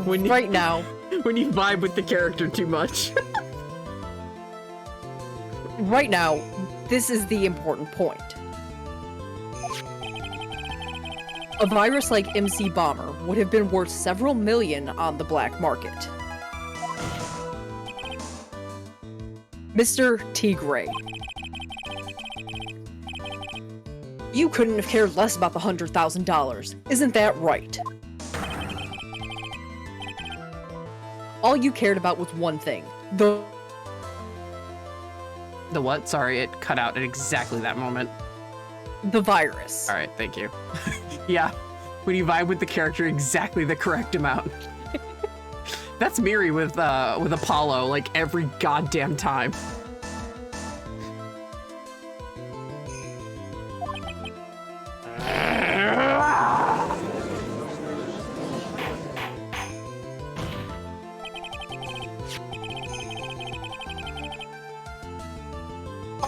Right now. When you vibe with the character too much. Right now, this is the important point. A virus like MC Bomber would have been worth several million on the black market. Mr. Tigre. You couldn't have cared less about the $100,000, isn't that right? All you cared about was one thing, the what? Sorry, it cut out at exactly that moment. virus. All right, thank you. Yeah, when you vibe with the character exactly the correct amount. That's Miri with Apollo, like every goddamn time.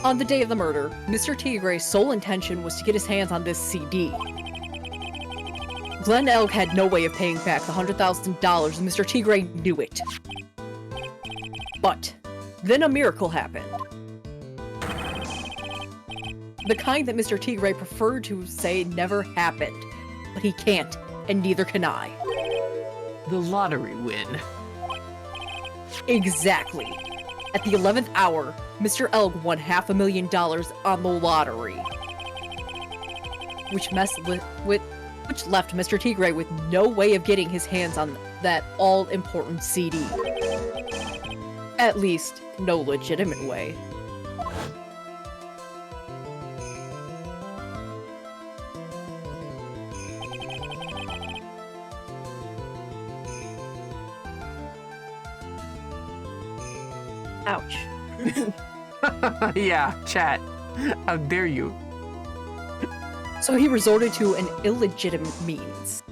On the day of the murder, Mr. Tigre's sole intention was to get his hands on this CD. Glenn Elk had no way of paying back the $100,000 and Mr. Tigre knew it. But then a miracle happened. The kind that Mr. Tigre preferred to say never happened. But he can't, and neither can I. The lottery win. Exactly. At the 11th hour, Mr. Elk won $500,000 on the lottery. Which left Mr. Tigre with no way of getting his hands on that all-important CD. At least, no legitimate way. Ouch. Yeah, chat. How dare you? So he resorted to an illegitimate means.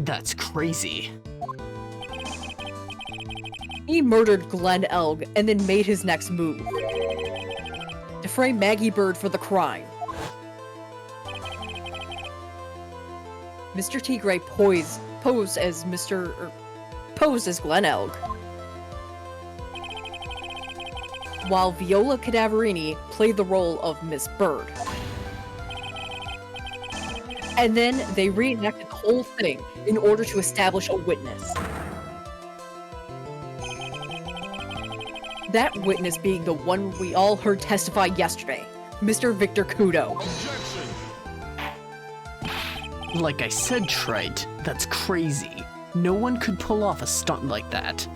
That's crazy. He murdered Glenn Elg and then made his next move. To frame Maggie Bird for the crime. Mr. Tigre posed as Glenn Elg. While Viola Cadaverini played the role of Miss Bird. And then they reenacted the whole thing in order to establish a witness. That witness being the one we all heard testify yesterday, Mr. Victor Kudo. Like I said, Trite, that's crazy. No one could pull off a stunt like that.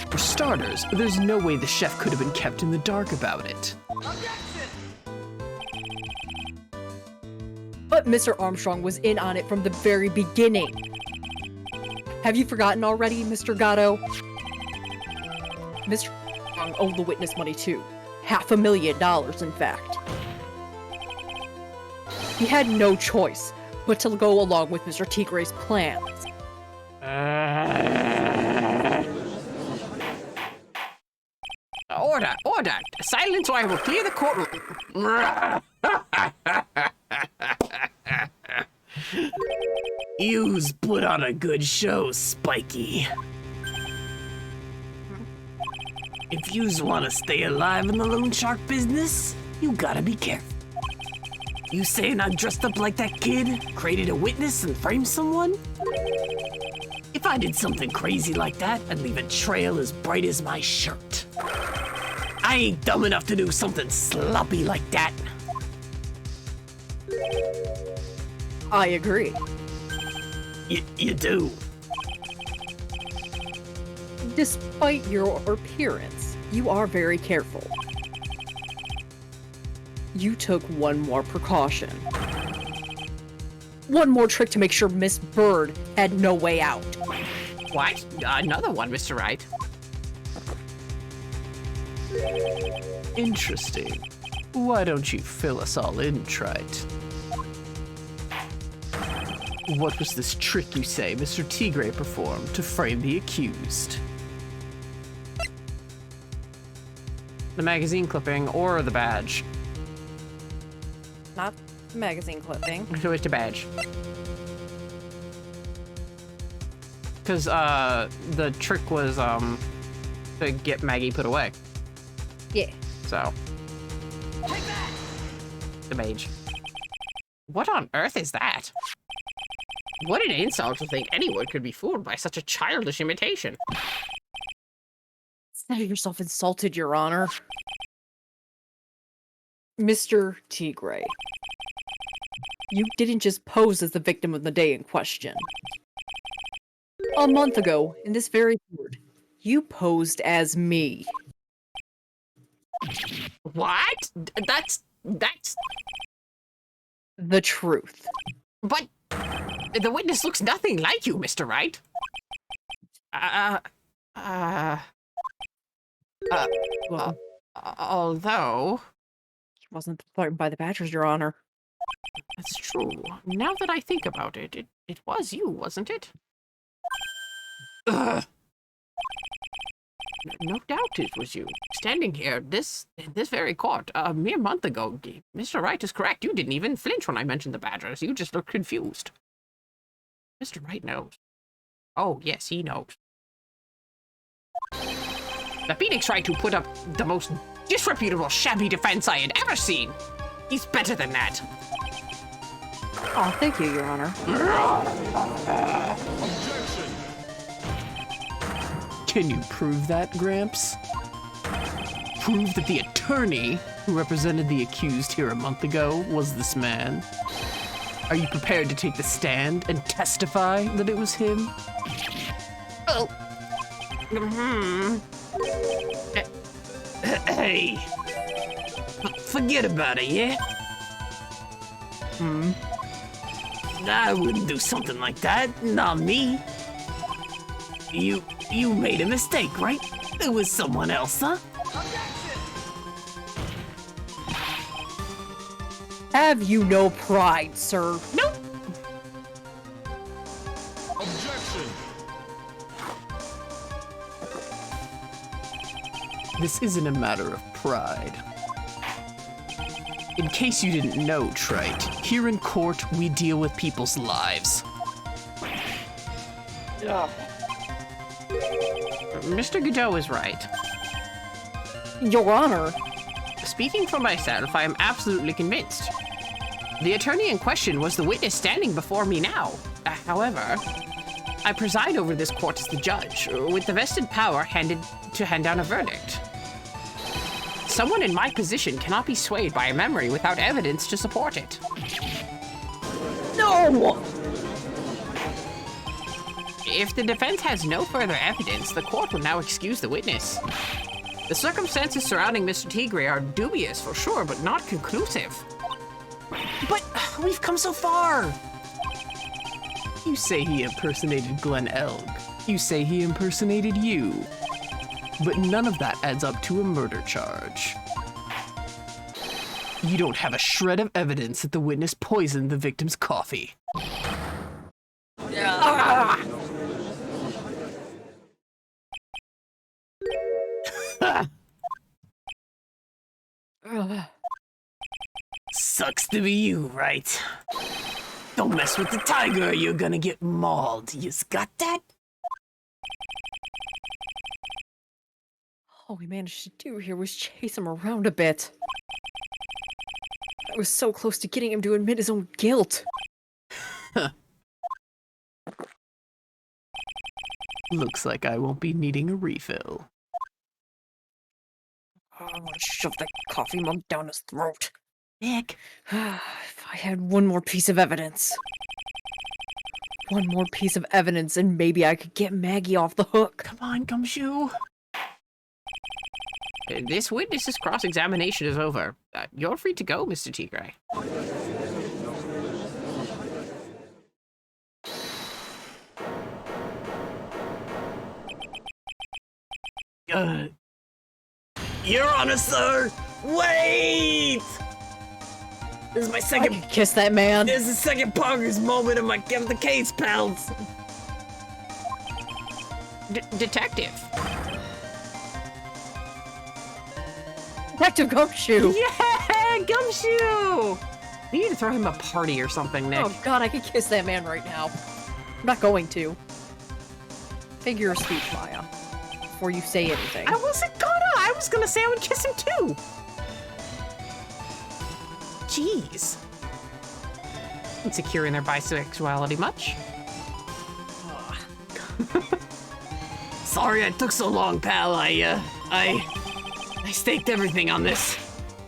For starters, there's no way the chef could have been kept in the dark about it. But Mr. Armstrong was in on it from the very beginning. Have you forgotten already, Mr. Gatto? Mr. Armstrong owed the witness money too. $500,000, in fact. He had no choice but to go along with Mr. Tigre's plans. Order, order! Silence or I will clear the courtroom! You's put on a good show, Spiky. If yous want to stay alive in the loan shark business, you gotta be careful. You saying I dressed up like that kid, created a witness, and framed someone? If I did something crazy like that, I'd leave a trail as bright as my shirt. I ain't dumb enough to do something sloppy like that. I agree. You do. Despite your appearance, you are very careful. You took one more precaution. One more trick to make sure Miss Bird had no way out. What? Another one, Mr. Wright. Interesting. Why don't you fill us all in, Trite? What was this trick you say Mr. Tigre performed to frame the accused? The magazine clipping or the badge? Not magazine clipping. So it's a badge. Because the trick was to get Maggie put away. Yeah. So. The badge. What on earth is that? What an insult to think anyone could be fooled by such a childish imitation. Consider yourself insulted, Your Honor. Mr. Tigre. You didn't just pose as the victim of the day in question. A month ago, in this very court, you posed as me. What? That's... The truth. But... the witness looks nothing like you, Mr. Wright. Well, Although, he wasn't threatened by the Badgers, Your Honor. that's true. Now that I think about it, it was you, wasn't it? Ugh. No doubt it was you. Standing here, in this very court, a mere month ago. Mr. Wright is correct. You didn't even flinch when I mentioned the badgers. You just looked confused. Mr. Wright knows. Oh, yes, he knows. The Phoenix Wright who put up the most disreputable, shabby defense I had ever seen. He's better than that. Oh, thank you, Your Honor. Can you prove that, Gramps? Prove that the attorney who represented the accused here a month ago was this man? Are you prepared to take the stand and testify that it was him? Oh. Hey. Forget about it, yeah? I wouldn't do something like that. Not me. You made a mistake, right? It was someone else, huh? Have you no pride, sir? Nope. This isn't a matter of pride. In case you didn't know, Trite, here in court, we deal with people's lives. Mr. Godot is right. Your Honor. Speaking for myself, I am absolutely convinced. The attorney in question was the witness standing before me now. However, I preside over this court as the judge, with the vested power to hand down a verdict. Someone in my position cannot be swayed by a memory without evidence to support it. No! If the defense has no further evidence, the court will now excuse the witness. The circumstances surrounding Mr. Tigre are dubious for sure, but not conclusive. But we've come so far! You say he impersonated Glen Elg. You say he impersonated you. But none of that adds up to a murder charge. You don't have a shred of evidence that the witness poisoned the victim's coffee. Sucks to be you, right? Don't mess with the tiger or you're gonna get mauled. You's got that? All we managed to do here was chase him around a bit. I was so close to getting him to admit his own guilt. Looks like I won't be needing a refill. Oh, I want to shove that coffee mug down his throat. Nick. If I had one more piece of evidence. One more piece of evidence and maybe I could get Maggie off the hook. Come on, Gumshoe. This witness's cross-examination is over. You're free to go, Mr. Tigre. Your Honor, sir! Wait! This is my I second. could kiss that man. This is the second Poggers moment of the case, pals. Detective. Detective Gumshoe. Yeah, Gumshoe! You need to throw him a party or something, Nick. Oh god, I could kiss that man right now. I'm not going to. Figure of speech, Maya. Before you say anything. I wasn't gonna! I was gonna say I would kiss him too! Jeez. Insecure in their bisexuality much? Sorry I took so long, pal. I staked everything on this.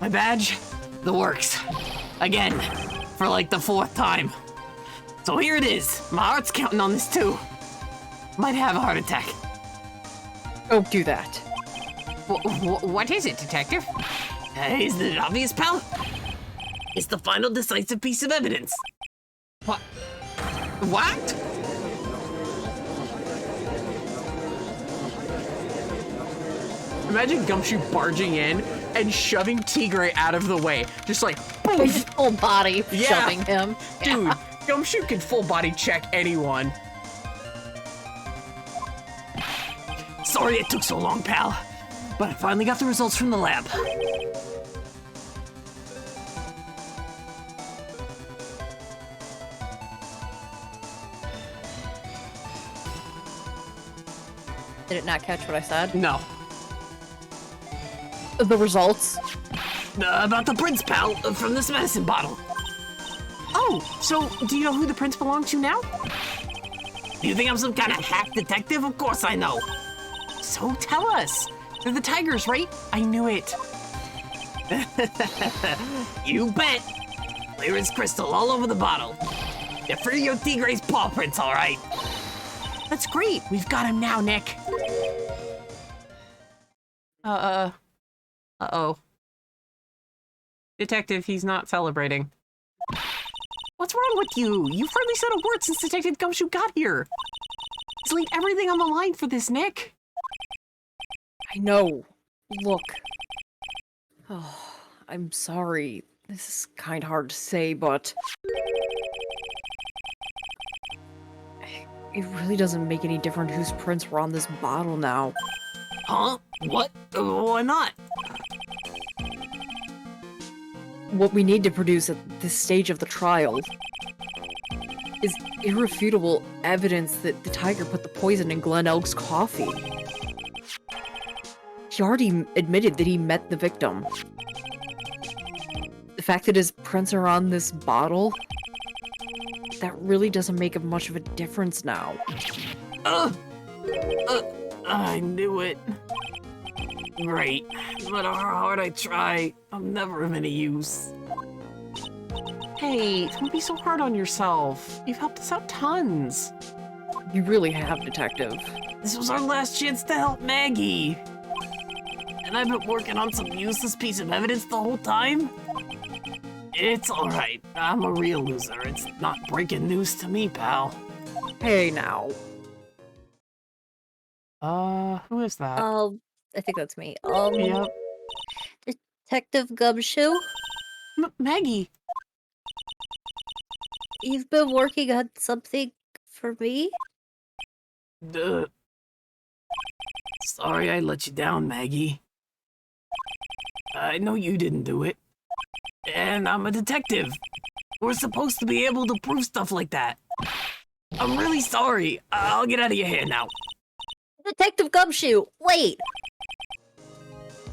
My badge, the works. Again, for like the 4th time. So here it is. My heart's counting on this too. Might have a heart attack. Don't do that. What is it, Detective? Is it obvious, pal? It's the final decisive piece of evidence. What? What? Imagine Gumshoe barging in and shoving Tigre out of the way. Just like, boom! His whole body Yeah. shoving him. Dude, Gumshoe can full body check anyone. sorry it took so long, pal. But I finally got the results from the lab. Did it not catch what I said? No. The results? About the prince, pal, from this medicine bottle. Oh, so do you know who the prince belonged to now? You think I'm some kind of hack detective? Of course I know. So tell us. They're the tigers, right? I knew it. You bet. Clear as crystal all over the bottle. They're Furio Tigre's paw prints, all right. That's great. We've got him now, Nick. Uh-oh. Detective, he's not celebrating. What's wrong with you? You've hardly said a word since Detective Gumshoe got here. He's laid everything on the line for this, Nick. I know. Look. Oh, I'm sorry. This is kind of hard to say, but... It really doesn't make any difference whose prints were on this bottle now. Huh? What? Why not? What we need to produce at this stage of the trial is irrefutable evidence that the tiger put the poison in Glen Elg's coffee. He already admitted that he met the victim. The fact that his prints are on this bottle, that really doesn't make much of a difference now. I knew it. Right. No matter how hard I try, I'm never of any use. Hey, don't be so hard on yourself. You've helped us out tons. You really have, Detective. This was our last chance to help Maggie. And I've been working on some useless piece of evidence the whole time. It's alright. I'm a real loser. It's not breaking news to me, pal. Hey, now. Who is that? I think that's me. Yep. Detective Gumshoe, Maggie. you've been working on something for me? Sorry I let you down, Maggie. I know you didn't do it. And I'm a detective. We're supposed to be able to prove stuff like that. I'm really sorry. I'll get out of your hair now. Detective Gumshoe, wait!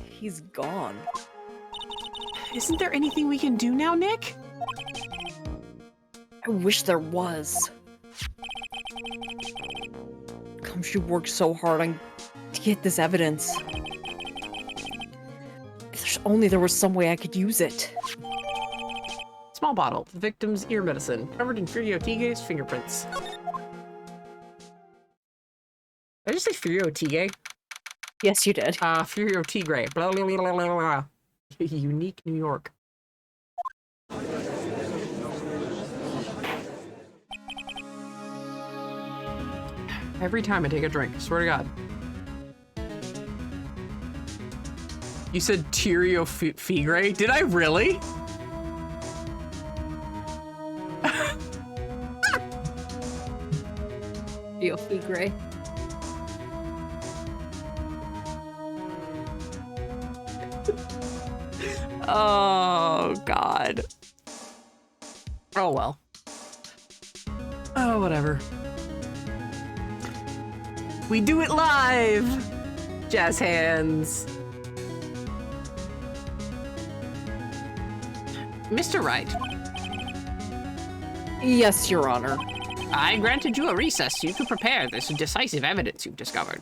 He's gone. Isn't there anything we can do now, Nick? I wish there was. Gumshoe worked so hard to get this evidence. If only there was some way I could use it. Small bottle. The victim's ear medicine. Covered in Furio Tigre's fingerprints. Did I just say Furio Tigre? Yes, you did. Furio Tigre. Blah, blah, blah, blah, blah, blah. Unique New York. Every time I take a drink, swear to God. You said Furio Tigre? Did I really? Feel gray. Oh, God. Oh, well. Oh, whatever. We do it live! Jazz hands. Mr. Wright, Yes, Your Honor. I granted you a recess so you could prepare this decisive evidence you've discovered.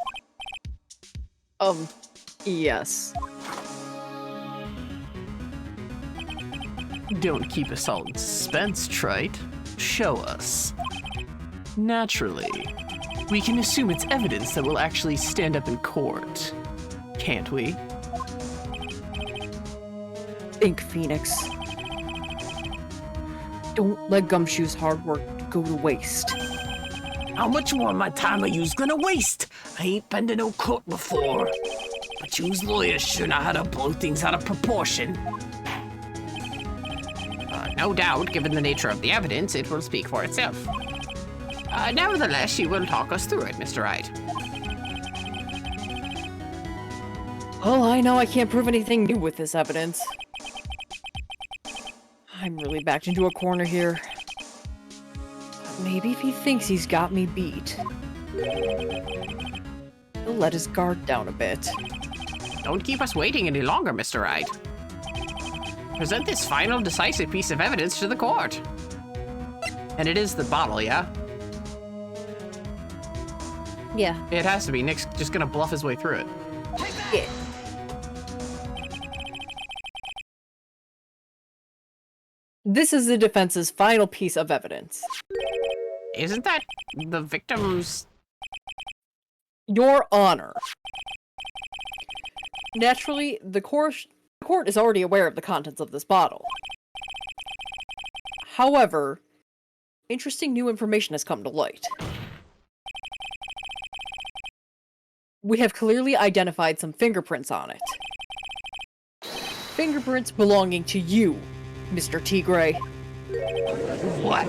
Yes. don't keep us all in suspense, Trite. Show us. Naturally, we can assume it's evidence that will actually stand up in court, can't we? Think, Phoenix. Don't let Gumshoe's hard work go to waste. How much more of my time are yous gonna waste? I ain't been to no court before. But yous lawyers sure know how to blow things out of proportion. No doubt, given the nature of the evidence, it will speak for itself. Nevertheless, you will talk us through it, Mr. Wright. Oh, I know I can't prove anything new with this evidence. I'm really backed into a corner here. But maybe if he thinks he's got me beat, he'll let his guard down a bit. Don't keep us waiting any longer, Mr. Wright. Present this final decisive piece of evidence to the court. And it is the bottle, yeah? Yeah. It has to be. Nick's just gonna bluff his way through it. Yeah. This is the defense's final piece of evidence. Isn't that the victim's... Your Honor. Naturally, the court is already aware of the contents of this bottle. However, interesting new information has come to light. We have clearly identified some fingerprints on it. Fingerprints belonging to you, Mr. Tigray. What?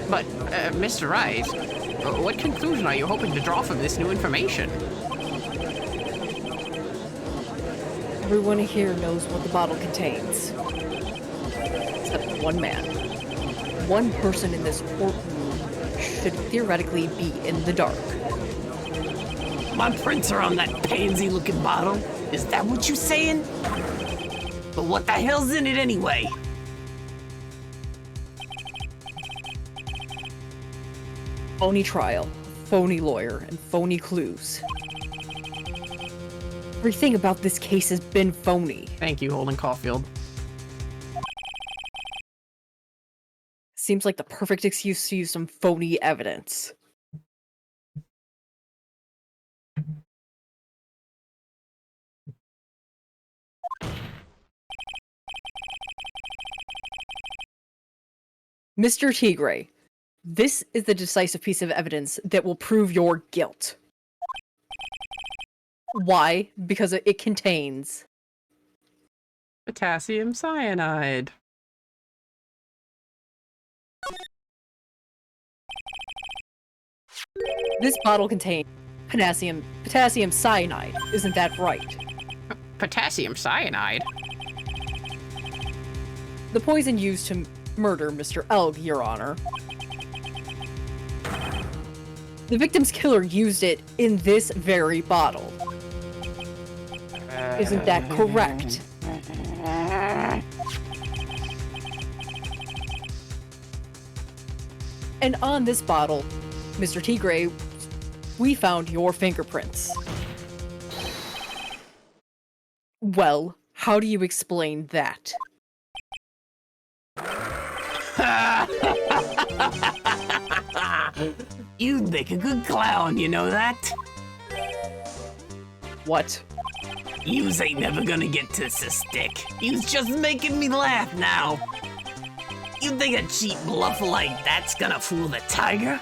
But, Mr. Wright, what conclusion are you hoping to draw from this new information? Everyone here knows what the bottle contains. Except one man. One person in this courtroom should theoretically be in the dark. My prints are on that pansy-looking bottle? Is that what you're saying? But what the hell's in it anyway? Phony trial, phony lawyer, and phony clues. Everything about this case has been phony. Thank you, Holden Caulfield. Seems like the perfect excuse to use some phony evidence. Mr. Tigray, this is the decisive piece of evidence that will prove your guilt. Why? Because it contains Potassium cyanide. this bottle contains potassium cyanide. Isn't that right? Potassium cyanide? The poison used to murder Mr. Elg, Your Honor. The victim's killer used it in this very bottle. Isn't that correct? And on this bottle, Mr. Tigray, we found your fingerprints. Well, how do you explain that? You'd make a good clown, you know that? What? Yous ain't never gonna get this a stick. Yous just making me laugh now. You think a cheap bluff like that's gonna fool the tiger?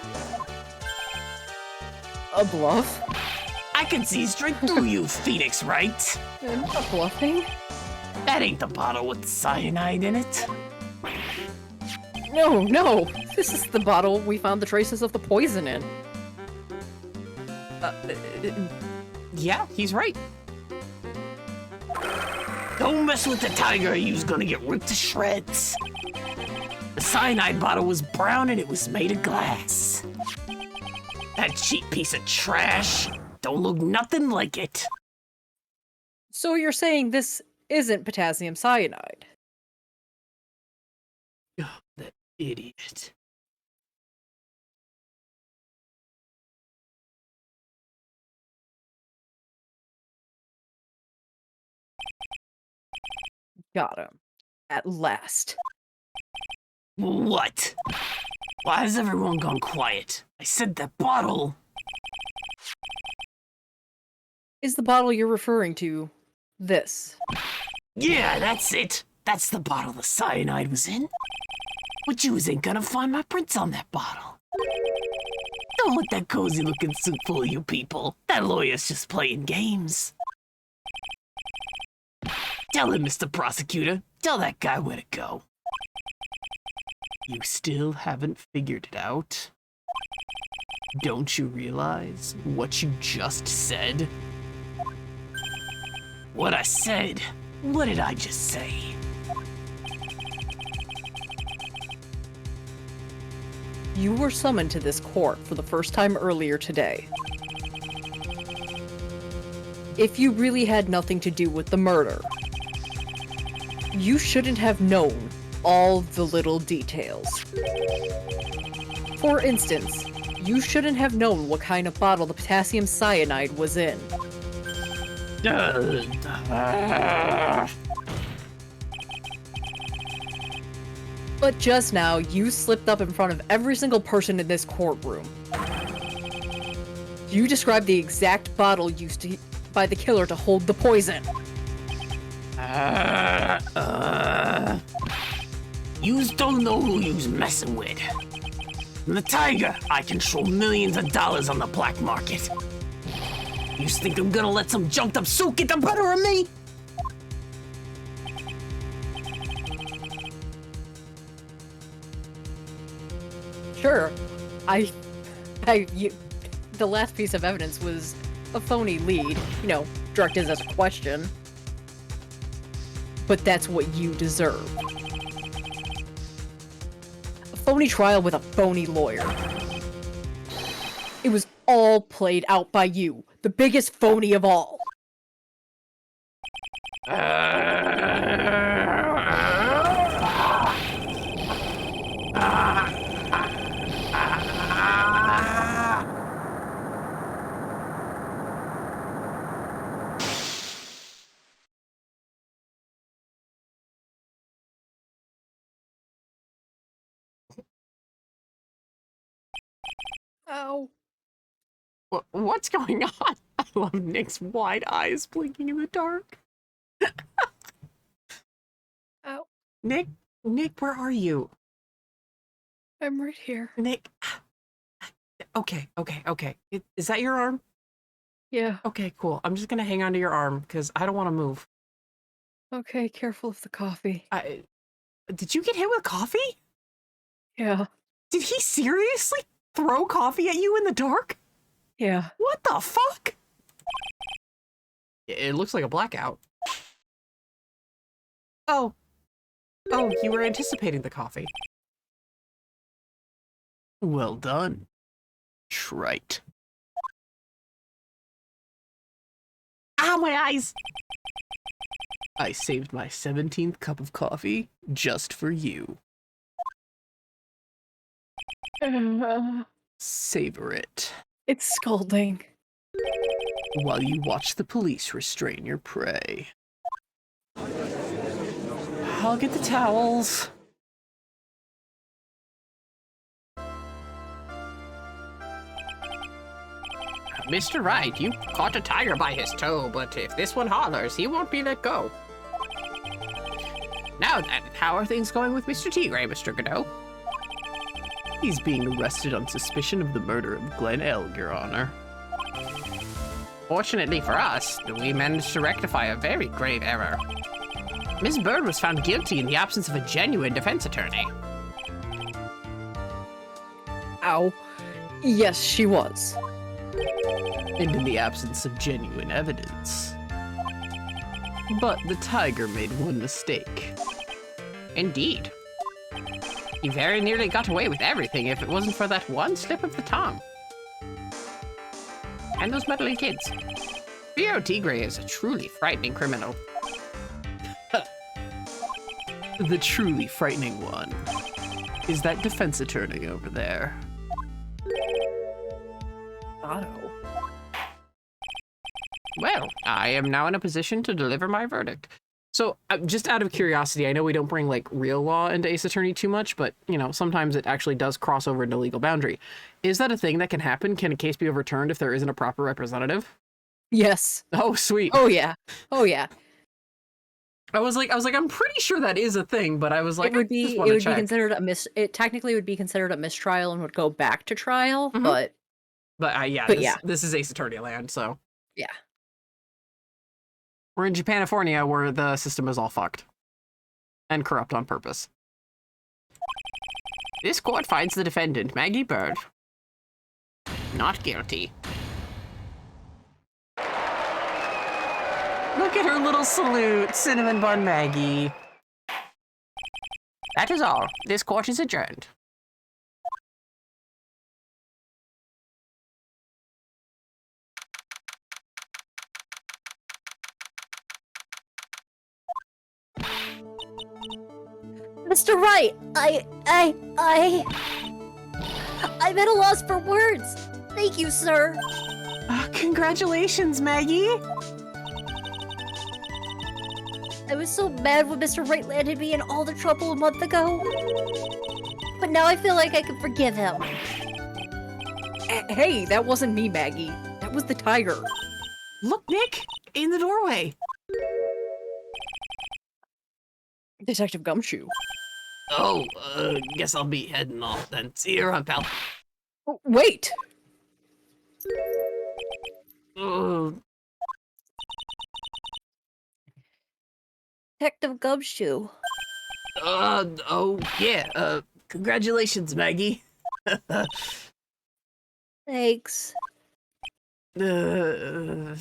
A bluff? I can see straight through you, Phoenix Wright. I'm not bluffing. That ain't the bottle with cyanide in it. No, no! This is the bottle we found the traces of the poison in. Yeah, he's right. Don't mess with the tiger or you's gonna get ripped to shreds. The cyanide bottle was brown and it was made of glass. That cheap piece of trash don't look nothing like it. So you're saying this isn't potassium cyanide? That idiot. Got him. At last. What? Why has everyone gone quiet? I said that bottle. Is the bottle you're referring to this? Yeah, that's it. That's the bottle the cyanide was in. But yous ain't gonna find my prints on that bottle. Don't let that cozy looking suit fool you people. That lawyer's just playing games. Tell him, Mr. Prosecutor. Tell that guy where to go. You still haven't figured it out? Don't you realize what you just said? What I said? What did I just say? You were summoned to this court for the first time earlier today. If you really had nothing to do with the murder, you shouldn't have known all the little details. For instance, you shouldn't have known what kind of bottle the potassium cyanide was in. But just now, you slipped up in front of every single person in this courtroom. You described the exact bottle used by the killer to hold the poison. Yous don't know who yous messing with. I'm the Tiger. I control millions of dollars on the black market. Yous think I'm gonna let some jumped up suit get the better of me? Sure, the last piece of evidence was a phony lead, you know, directed as a question. But that's what you deserve. A phony trial with a phony lawyer. It was all played out by you, the biggest phony of all. Ow. What's going on? I love Nick's wide eyes blinking in the dark. Ow. Nick, where are you? I'm right here. Nick. Okay. Is that your arm? Yeah. Okay, cool. I'm just gonna hang on to your arm because I don't want to move. Okay, careful of the coffee. Did you get hit with coffee? Yeah. Did he seriously throw coffee at you in the dark? Yeah. What the fuck? It looks like a blackout. Oh, you were anticipating the coffee. Well done. Wright. Ow, my eyes! I saved my 17th cup of coffee just for you. Savor it It's scalding. while you watch the police restrain your prey. I'll get the towels. Mr. Wright, you caught a tiger by his toe, but if this one hollers, he won't be let go. Now then, how are things going with Mr. Tigray, Mr. Godot? He's being arrested on suspicion of the murder of Glenn Elg, Your Honor. Fortunately for us, we managed to rectify a very grave error. Ms. Bird was found guilty in the absence of a genuine defense attorney. Ow. Yes, she was. And in the absence of genuine evidence. But the Tiger made one mistake. Indeed. He very nearly got away with everything if it wasn't for that one slip of the tongue. And those meddling kids. Rio Tigre is a truly frightening criminal. The truly frightening one is that defense attorney over there. Otto. Well, I am now in a position to deliver my verdict. So, just out of curiosity, I know we don't bring, like, real law into Ace Attorney too much, but, you know, sometimes it actually does cross over into legal boundary. Is that a thing that can happen? Can a case be overturned if there isn't a proper representative? Yes. Oh, sweet. Oh yeah. Oh yeah. I was like, I'm pretty sure that is a thing, but I was like, It would I just be wanna check. considered it technically would be considered a mistrial and would go back to trial, Mhm. but But yeah, But this, yeah. this is Ace Attorney land, so. yeah. We're in Japanifornia where the system is all fucked. And corrupt on purpose. This court finds the defendant, Maggie Bird, not guilty. Look at her little salute, Cinnamon Bun Maggie. That is all. This court is adjourned. Mr. Wright, I'm at a loss for words. Thank you, sir. Congratulations, Maggie. I was so mad when Mr. Wright landed me in all the trouble a month ago. But now I feel like I can forgive him. Hey, that wasn't me, Maggie. That was the tiger. Look, Nick, in the doorway. Detective Gumshoe. Oh, guess I'll be heading off then. See you around, pal. Oh, wait! Detective Gumshoe. Oh, yeah, congratulations, Maggie. Thanks. uh,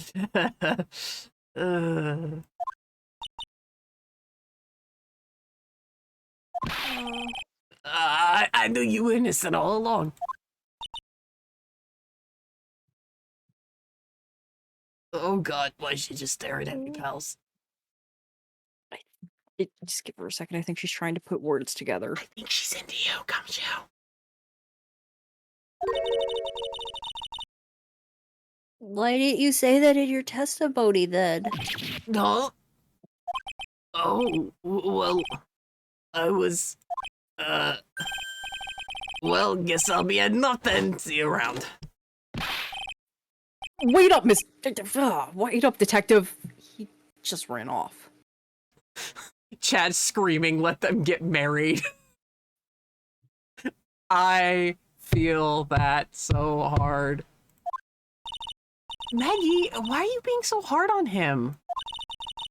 I knew you were innocent all along. Oh god, why is she just staring at me, pals? Just give her a second. I think she's trying to put words together. I think she's into you, Gumshoe. Why didn't you say that in your testimony then? No. Oh, well, I was, well, guess I'll be heading off then. See you around. Wait up, wait up, Detective. He just ran off. Chad screaming, let them get married. I feel that so hard. Maggie, why are you being so hard on him?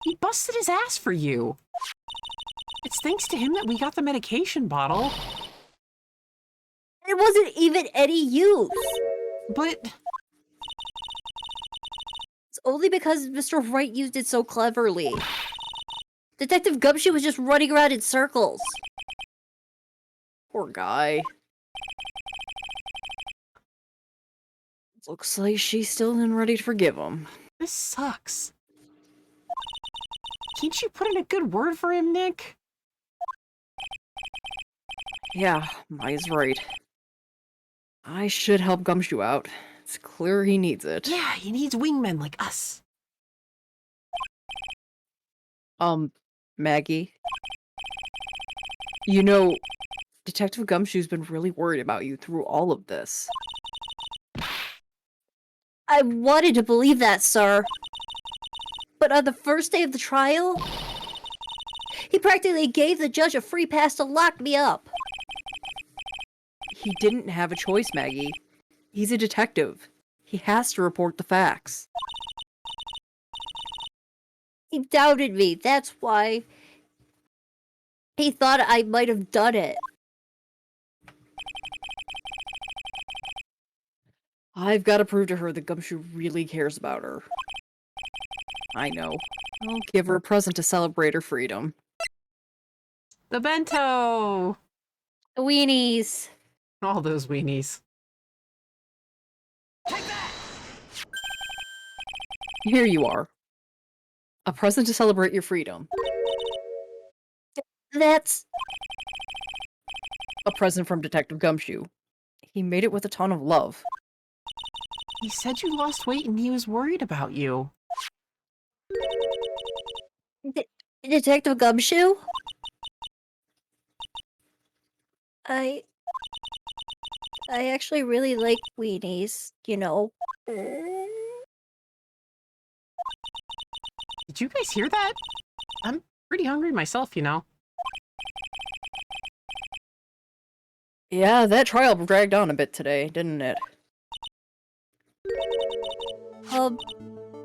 He busted his ass for you. It's thanks to him that we got the medication bottle. It wasn't even any use. But It's only because Mr. Wright used it so cleverly. Detective Gumshoe was just running around in circles. Poor guy. Looks like she still isn't ready to forgive him. this sucks. Can't you put in a good word for him, Nick? Yeah, Maya's right. I should help Gumshoe out. It's clear he needs it. Yeah, he needs wingmen like us. Maggie? You know, Detective Gumshoe's been really worried about you through all of this. I wanted to believe that, sir. But on the first day of the trial, he practically gave the judge a free pass to lock me up. He didn't have a choice, Maggie. He's a detective. He has to report the facts. He doubted me, that's why. He thought I might have done it. I've got to prove to her that Gumshoe really cares about her. I know. I'll give her a present to celebrate her freedom. The bento! Weenies. All those weenies. Here you are. A present to celebrate your freedom. That's... A present from Detective Gumshoe. He made it with a ton of love. He said you lost weight and he was worried about you. Detective Gumshoe? I actually really like weenies, you know. Did you guys hear that? I'm pretty hungry myself, you know. Yeah, that trial dragged on a bit today, didn't it?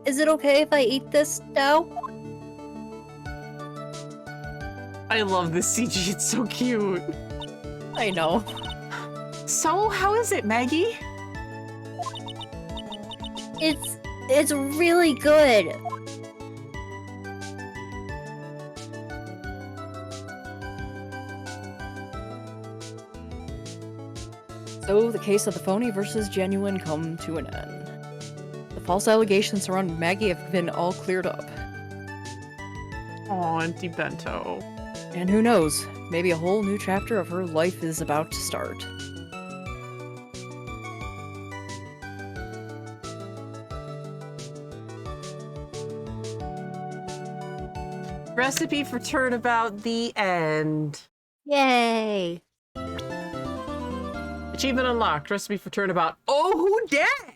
Is it okay if I eat this now? I love this CG, it's so cute. I know. So, how is it, Maggie? It's really good. So the case of the phony versus genuine come to an end. The false allegations surrounding Maggie have been all cleared up. Oh, Auntie Bento. And who knows, maybe a whole new chapter of her life is about to start. Recipe for Turnabout, the end. Yay! Achievement unlocked. Recipe for Turnabout. Oh, who dat?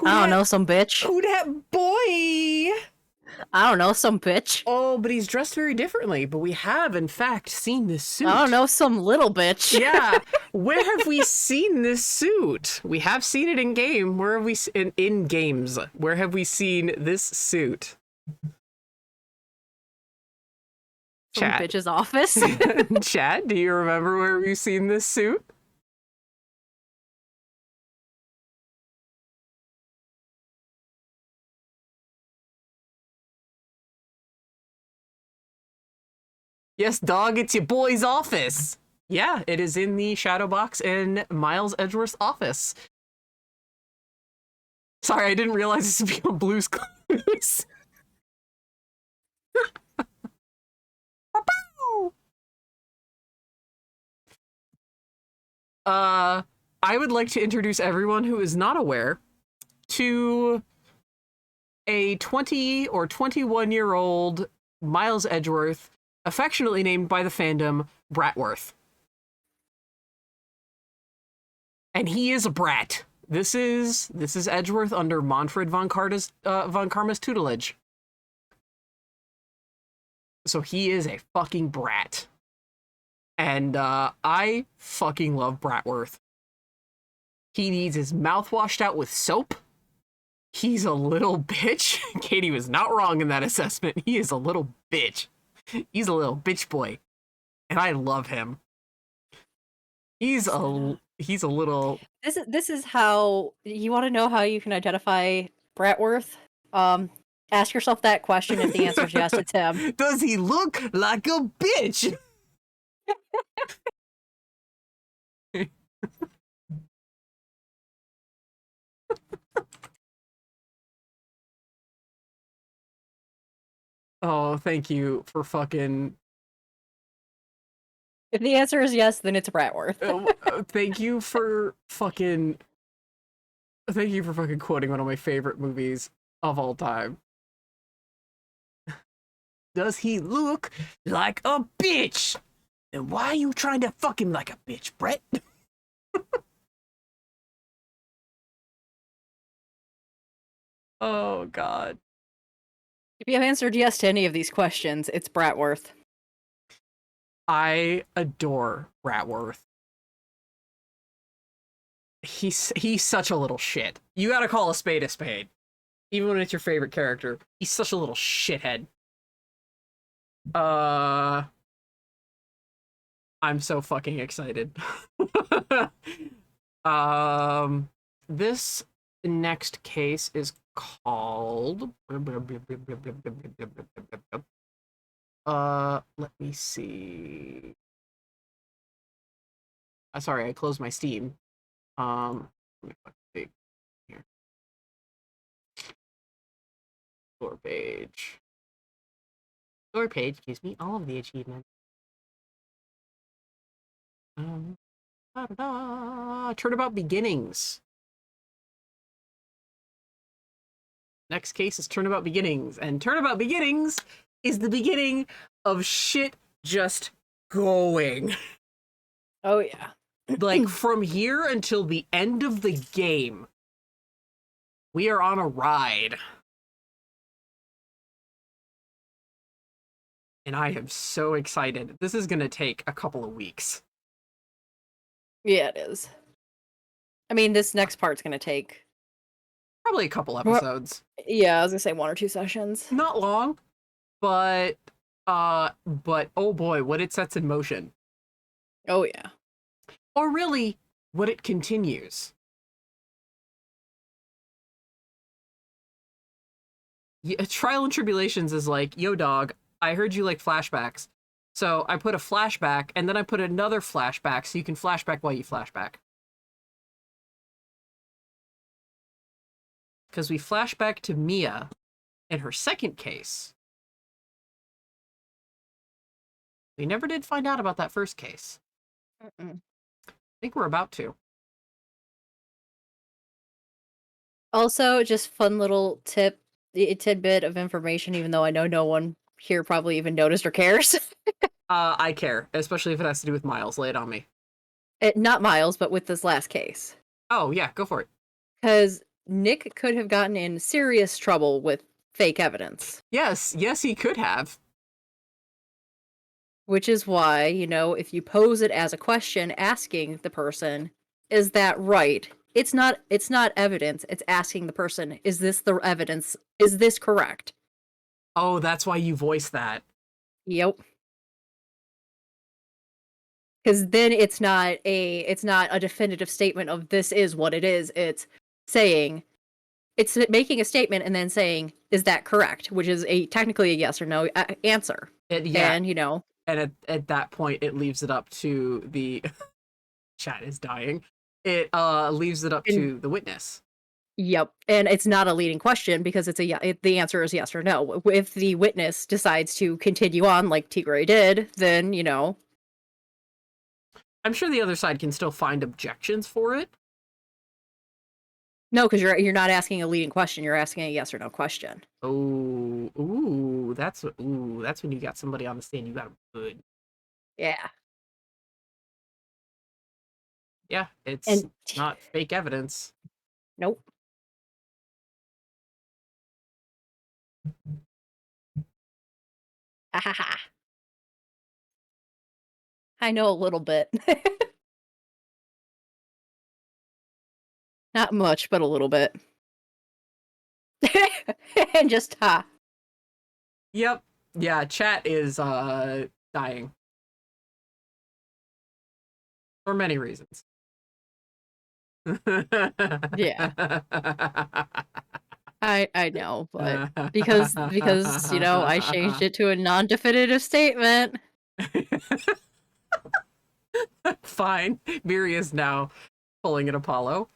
I don't know, some bitch. Who dat boy? I don't know, some bitch. Oh, but he's dressed very differently. But we have, in fact, seen this suit. I don't know, some little bitch. Yeah. Where have we seen this suit? We have seen it in game. Where have we in games? Where have we seen this suit? Some Chat. bitch's office. Chat, do you remember where we've seen this suit? Yes, dog, it's your boy's office. Yeah, it is in the shadow box in Miles Edgeworth's office. Sorry, I didn't realize this would be on Blue's Clues. I would like to introduce everyone who is not aware to a 20 or 21-year-old Miles Edgeworth, affectionately named by the fandom Bratworth. And he is a brat. This is Edgeworth under Manfred von Karma's tutelage. So he is a fucking brat. And I fucking love Bratworth. He needs his mouth washed out with soap. He's a little bitch. Katie was not wrong in that assessment. He is a little bitch. He's a little bitch boy. And I love him. He's a little... This is how you want to know how you can identify Bratworth. Ask yourself that question. If the answer is yes, it's him. Does he look like a bitch? Oh, thank you for fucking... If the answer is yes, then it's Bratworth. Thank you for fucking... Thank you for fucking quoting one of my favorite movies of all time. Does he look like a bitch? Then why are you trying to fuck him like a bitch, Brett? Oh, God. If you have answered yes to any of these questions, it's Bratworth. I adore Bratworth. He's such a little shit. You gotta call a spade a spade. Even when it's your favorite character. He's such a little shithead. I'm so fucking excited. This next case is called... let me see. Sorry, I closed my Steam. Let me see here. Store page. Store page gives me all of the achievements. Turnabout Beginnings. Next case is Turnabout Beginnings, and Turnabout Beginnings is the beginning of shit just going. Oh, yeah. Like, from here until the end of the game, we are on a ride. And I am so excited. This is going to take a couple of weeks. Yeah, it is. I mean, this next part's gonna take... Probably a couple episodes. Yeah, I was gonna say 1 or 2 sessions. Not long, but oh boy, what it sets in motion. Oh, yeah. Or really, what it continues. Yeah, Trial and Tribulations is like, yo, dog, I heard you like flashbacks. So I put a flashback, and then I put another flashback so you can flashback while you flashback. Because we flash back to Mia in her second case. We never did find out about that first case. Mm-mm. I think we're about to. Also, just fun little tidbit of information, even though I know no one here probably even noticed or cares. I care, especially if it has to do with Miles. Lay it on me. Not Miles, but with this last case. Oh, yeah, go for it. Because Nick could have gotten in serious trouble with fake evidence. Yes, he could have. Which is why, if you pose it as a question asking the person, is that right? It's not evidence. It's asking the person, is this the evidence? Is this correct? Oh, that's why you voice that. Yep. Because then it's not a definitive statement of this is what it is. It's making a statement and then saying, is that correct? Which is technically a yes or no answer. Yeah. And, And at that point, it leaves it up to the... Chat is dying. It leaves it up to the witness. Yep. And it's not a leading question because the answer is yes or no. If the witness decides to continue on like Tigray did, then, I'm sure the other side can still find objections for it. No, because you're not asking a leading question. You're asking a yes or no question. Oh, that's when you got somebody on the stand. You got them good. Yeah. Yeah, it's not fake evidence. Nope. I know a little bit. Not much, but a little bit. And just ha. Yep. Yeah, chat is dying. For many reasons. Yeah. I know, but because I changed it to a non-definitive statement. Fine. Miri is now pulling an Apollo.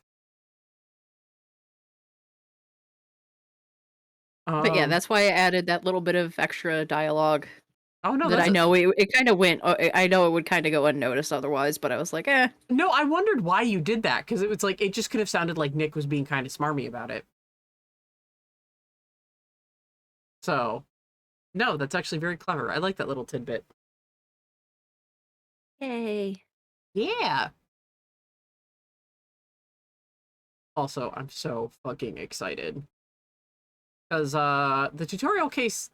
But yeah, that's why I added that little bit of extra dialogue. Oh no, that I know it kind of went. I know it would kind of go unnoticed otherwise, but I was like, eh. No, I wondered why you did that because it was like it just could have sounded like Nick was being kind of smarmy about it. So, no, that's actually very clever. I like that little tidbit. Yay. Yeah. Also, I'm so fucking excited. Because the tutorial case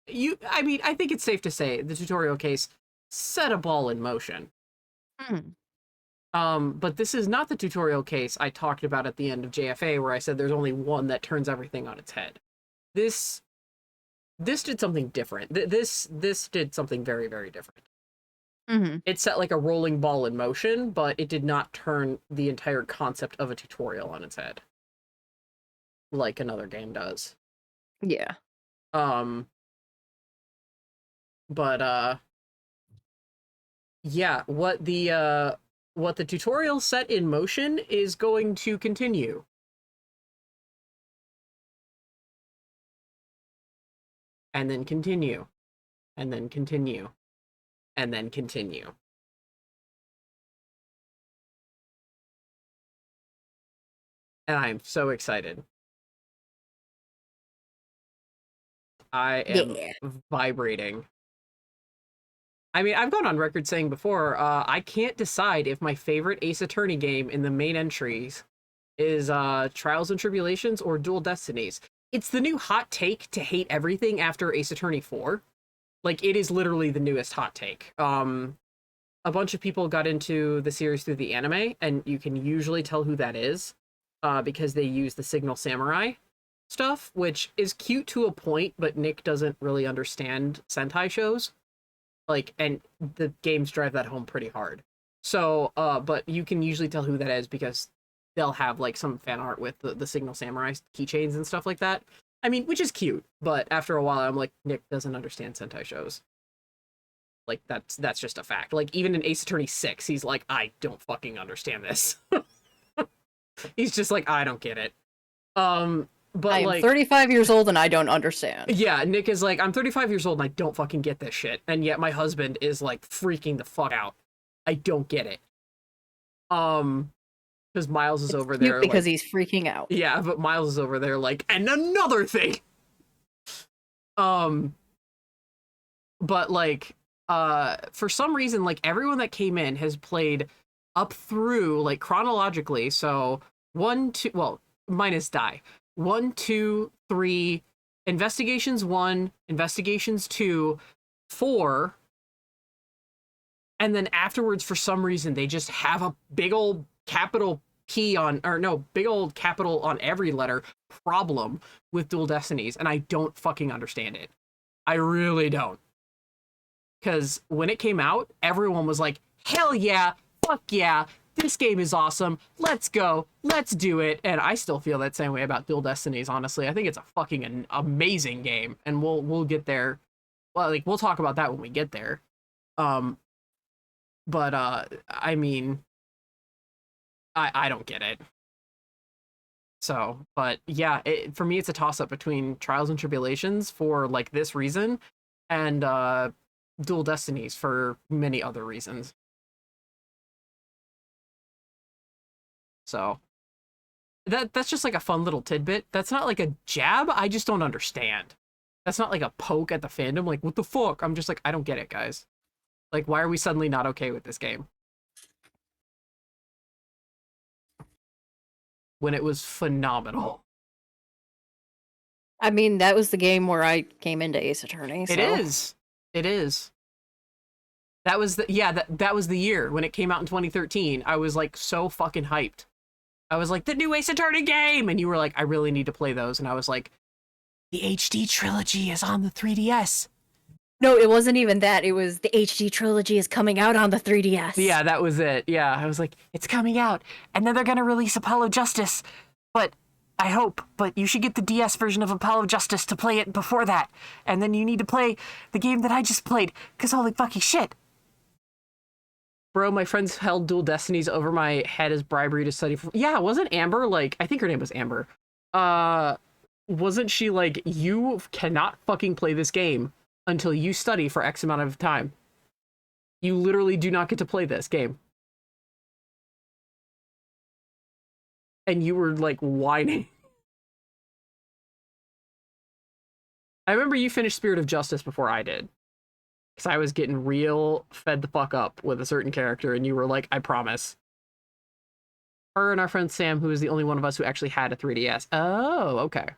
I think it's safe to say the tutorial case set a ball in motion. But this is not the tutorial case I talked about at the end of JFA where I said there's only one that turns everything on its head. This did something different. This did something very, very different. It set like a rolling ball in motion, but it did not turn the entire concept of a tutorial on its head. Like another game does. Yeah. But yeah, what the tutorial set in motion is going to continue. And then continue. And then continue. And then continue. And I'm so excited. I am vibrating. I mean, I've gone on record saying before, I can't decide if my favorite Ace Attorney game in the main entries is Trials and Tribulations or Dual Destinies. It's the new hot take to hate everything after Ace Attorney 4. Like, it is literally the newest hot take. A bunch of people got into the series through the anime, and you can usually tell who that is because they use the Signal Samurai stuff, which is cute to a point, but Nick doesn't really understand Sentai shows. Like, and the games drive that home pretty hard. So, but you can usually tell who that is because they'll have like some fan art with the Signal Samurai keychains and stuff like that. I mean, which is cute, but after a while, I'm like, Nick doesn't understand Sentai shows. Like, that's just a fact. Like, even in Ace Attorney 6, he's like, I don't fucking understand this. He's just like, I don't get it. But I am like 35 years old and I don't understand. yeah, Nick is like, I'm 35 years old and I don't fucking get this shit. And yet my husband is like freaking the fuck out. I don't get it. Because Miles is over there Because like, he's freaking out. yeah, but Miles is over there like, and another thing. But like, for some reason, like everyone that came in has played up through like chronologically. So 1, 2, well, minus die. 1, 2, 3, Investigations 1, Investigations 2, 4, and then afterwards, for some reason, they just have a big old capital P on, or no, big old capital on every letter problem with Dual Destinies, and I don't fucking understand it. I really don't. Because when it came out, everyone was like, hell yeah, fuck yeah, this game is awesome, let's go, let's do it. And I still feel that same way about Dual Destinies, honestly. I think it's a fucking amazing game, and we'll get there. Well, like, we'll talk about that when we get there. But I mean, I don't get it. So, but yeah, for me, it's a toss-up between Trials and Tribulations for like this reason, and Dual Destinies for many other reasons. So that's just like a fun little tidbit. That's not like a jab. I just don't understand. That's not like a poke at the fandom. Like, what the fuck? I'm just like, I don't get it, guys. Like, why are we suddenly not okay with this game? When it was phenomenal. I mean, that was the game where I came into Ace Attorney. So. It is. It is. That was that was the year when it came out in 2013. I was like so fucking hyped. I was like, the new Ace Attorney game, and you were like, I really need to play those, and I was like, the HD trilogy is on the 3DS. No, it wasn't even that. It was the HD trilogy is coming out on the 3DS. Yeah, that was it. Yeah, I was like, it's coming out, and then they're gonna release Apollo Justice, but I hope, but you should get the DS version of Apollo Justice to play it before that, and then you need to play the game that I just played, because holy fucking shit. Bro, my friends held Dual Destinies over my head as bribery to study for. Yeah, wasn't Amber like, I think her name was Amber. Wasn't she like, you cannot fucking play this game until you study for X amount of time. You literally do not get to play this game. And you were like whining. I remember you finished Spirit of Justice before I did. Because I was getting real fed the fuck up with a certain character, and you were like, I promise. Her and our friend Sam, who is the only one of us who actually had a 3DS. Oh, okay.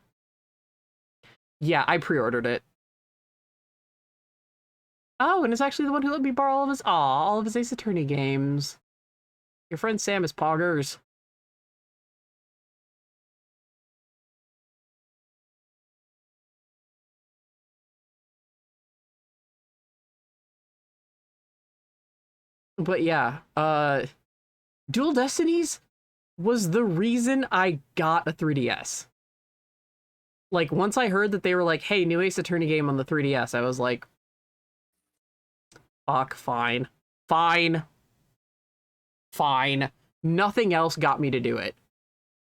Yeah, I pre-ordered it. Oh, and it's actually the one who let me borrow all of his Ace Attorney games. Your friend Sam is poggers. But yeah, Dual Destinies was the reason I got a 3DS. Like, once I heard that they were like, hey, new Ace Attorney game on the 3DS, I was like, fuck, fine. Fine. Fine. Nothing else got me to do it.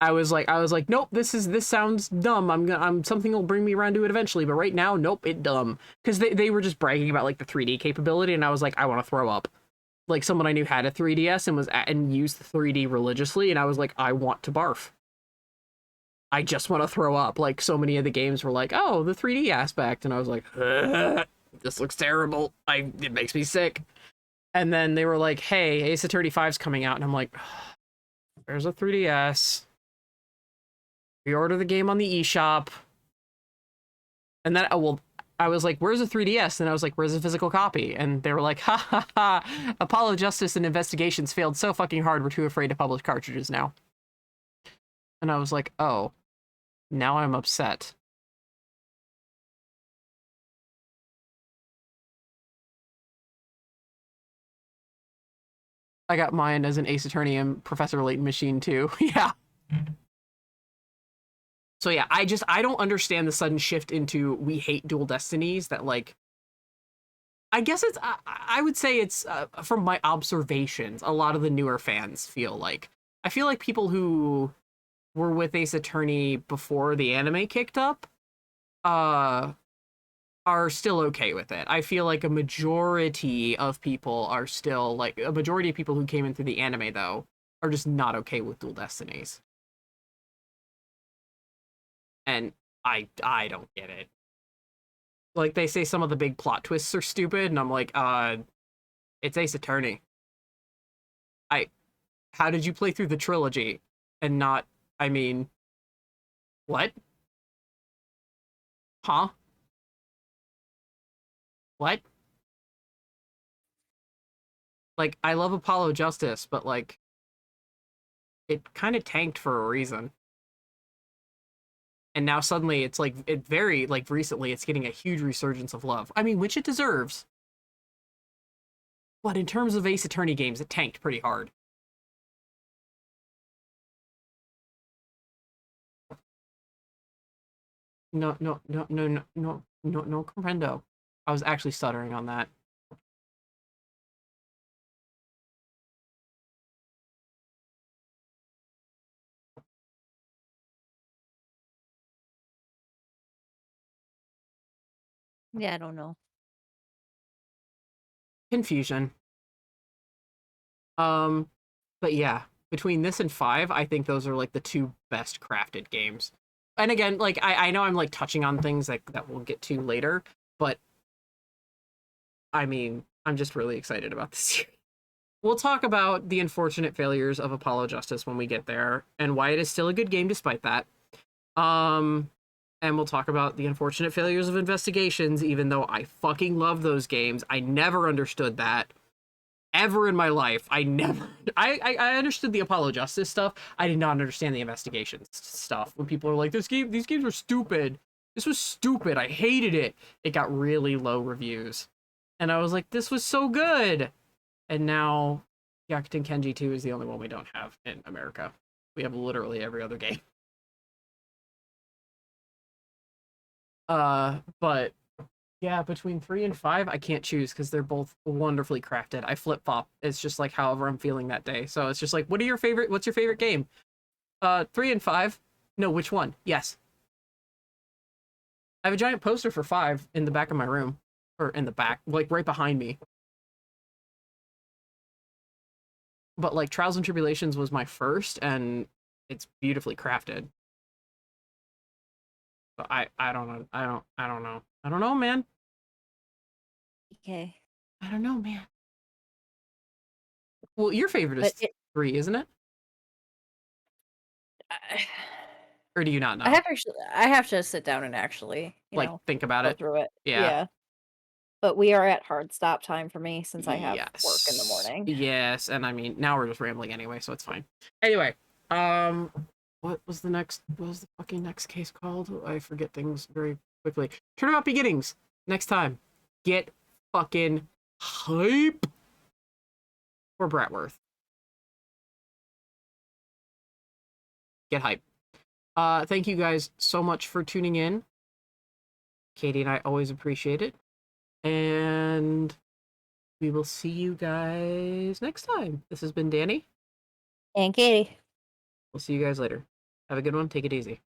I was like, nope, this sounds dumb. Something will bring me around to it eventually, but right now, nope, it dumb. Because they were just bragging about like the 3D capability, and I was like, I want to throw up. Like, someone I knew had a 3DS and used the 3D religiously, and I was like, I want to barf. I just want to throw up. Like, so many of the games were like, oh, the 3D aspect, and I was like, this looks terrible. It makes me sick. And then they were like, hey, Ace Attorney 5's coming out, and I'm like, there's a 3DS. Pre-order the game on the eShop. And then, I was like, where's the 3DS? And I was like, where's the physical copy? And they were like, ha ha ha, Apollo Justice and Investigations failed so fucking hard, we're too afraid to publish cartridges now. And I was like, oh, now I'm upset. I got mine as an Ace Attorney and Professor Layton machine too. Yeah. So yeah, I don't understand the sudden shift into we hate dual destinies that like I guess it's I would say it's from my observations, a lot of the newer fans feel like I feel like people who were with Ace Attorney before the anime kicked up are still okay with it. I feel like a majority of people are still like a majority of people who came in through the anime though are just not okay with dual destinies. And I don't get it. Like they say some of the big plot twists are stupid and I'm like, it's Ace Attorney. How did you play through the trilogy and not, I mean, what? Huh? What? Like, I love Apollo Justice, but like, it kind of tanked for a reason. And now suddenly it's like, it very, like recently, it's getting a huge resurgence of love. I mean, which it deserves. But in terms of Ace Attorney games, it tanked pretty hard. No, comprendo. I was actually stuttering on that. Yeah, I don't know. Confusion. But yeah, between this and 5, I think those are like the two best crafted games. And again, like I know I'm like touching on things that we'll get to later, but I mean, I'm just really excited about this series. We'll talk about the unfortunate failures of Apollo Justice when we get there, and why it is still a good game despite that. And we'll talk about the unfortunate failures of Investigations, even though I fucking love those games. I never understood that. Ever in my life. I understood the Apollo Justice stuff. I did not understand the Investigations stuff. When people are like, these games are stupid. This was stupid. I hated it. It got really low reviews. And I was like, this was so good. And now Gyakuten Kenji 2 is the only one we don't have in America. We have literally every other game. But yeah, between 3 and 5, I can't choose because they're both wonderfully crafted. I flip-flop. It's just like however I'm feeling that day. So it's just like, what's your favorite game? 3 and 5? No, which one? Yes. I have a giant poster for 5 in the back of my room. Or in the back, like right behind me. But like Trials and Tribulations was my first, and it's beautifully crafted. But I don't know. I don't know. I don't know, man. Okay. I don't know, man. Well, your favorite is 3, isn't it? Or do you not know? I have to sit down and actually, like think about go it. through it. Yeah. But we are at hard stop time for me since I have Yes. work in the morning. Yes, and I mean now we're just rambling anyway, so it's fine. Anyway, what was the fucking next case called? I forget things very quickly. Turnabout Beginnings. Next time. Get fucking hype for Bratworth. Get hype. Thank you guys so much for tuning in. Katie and I always appreciate it. And we will see you guys next time. This has been Danny. And Katie. We'll see you guys later. Have a good one. Take it easy.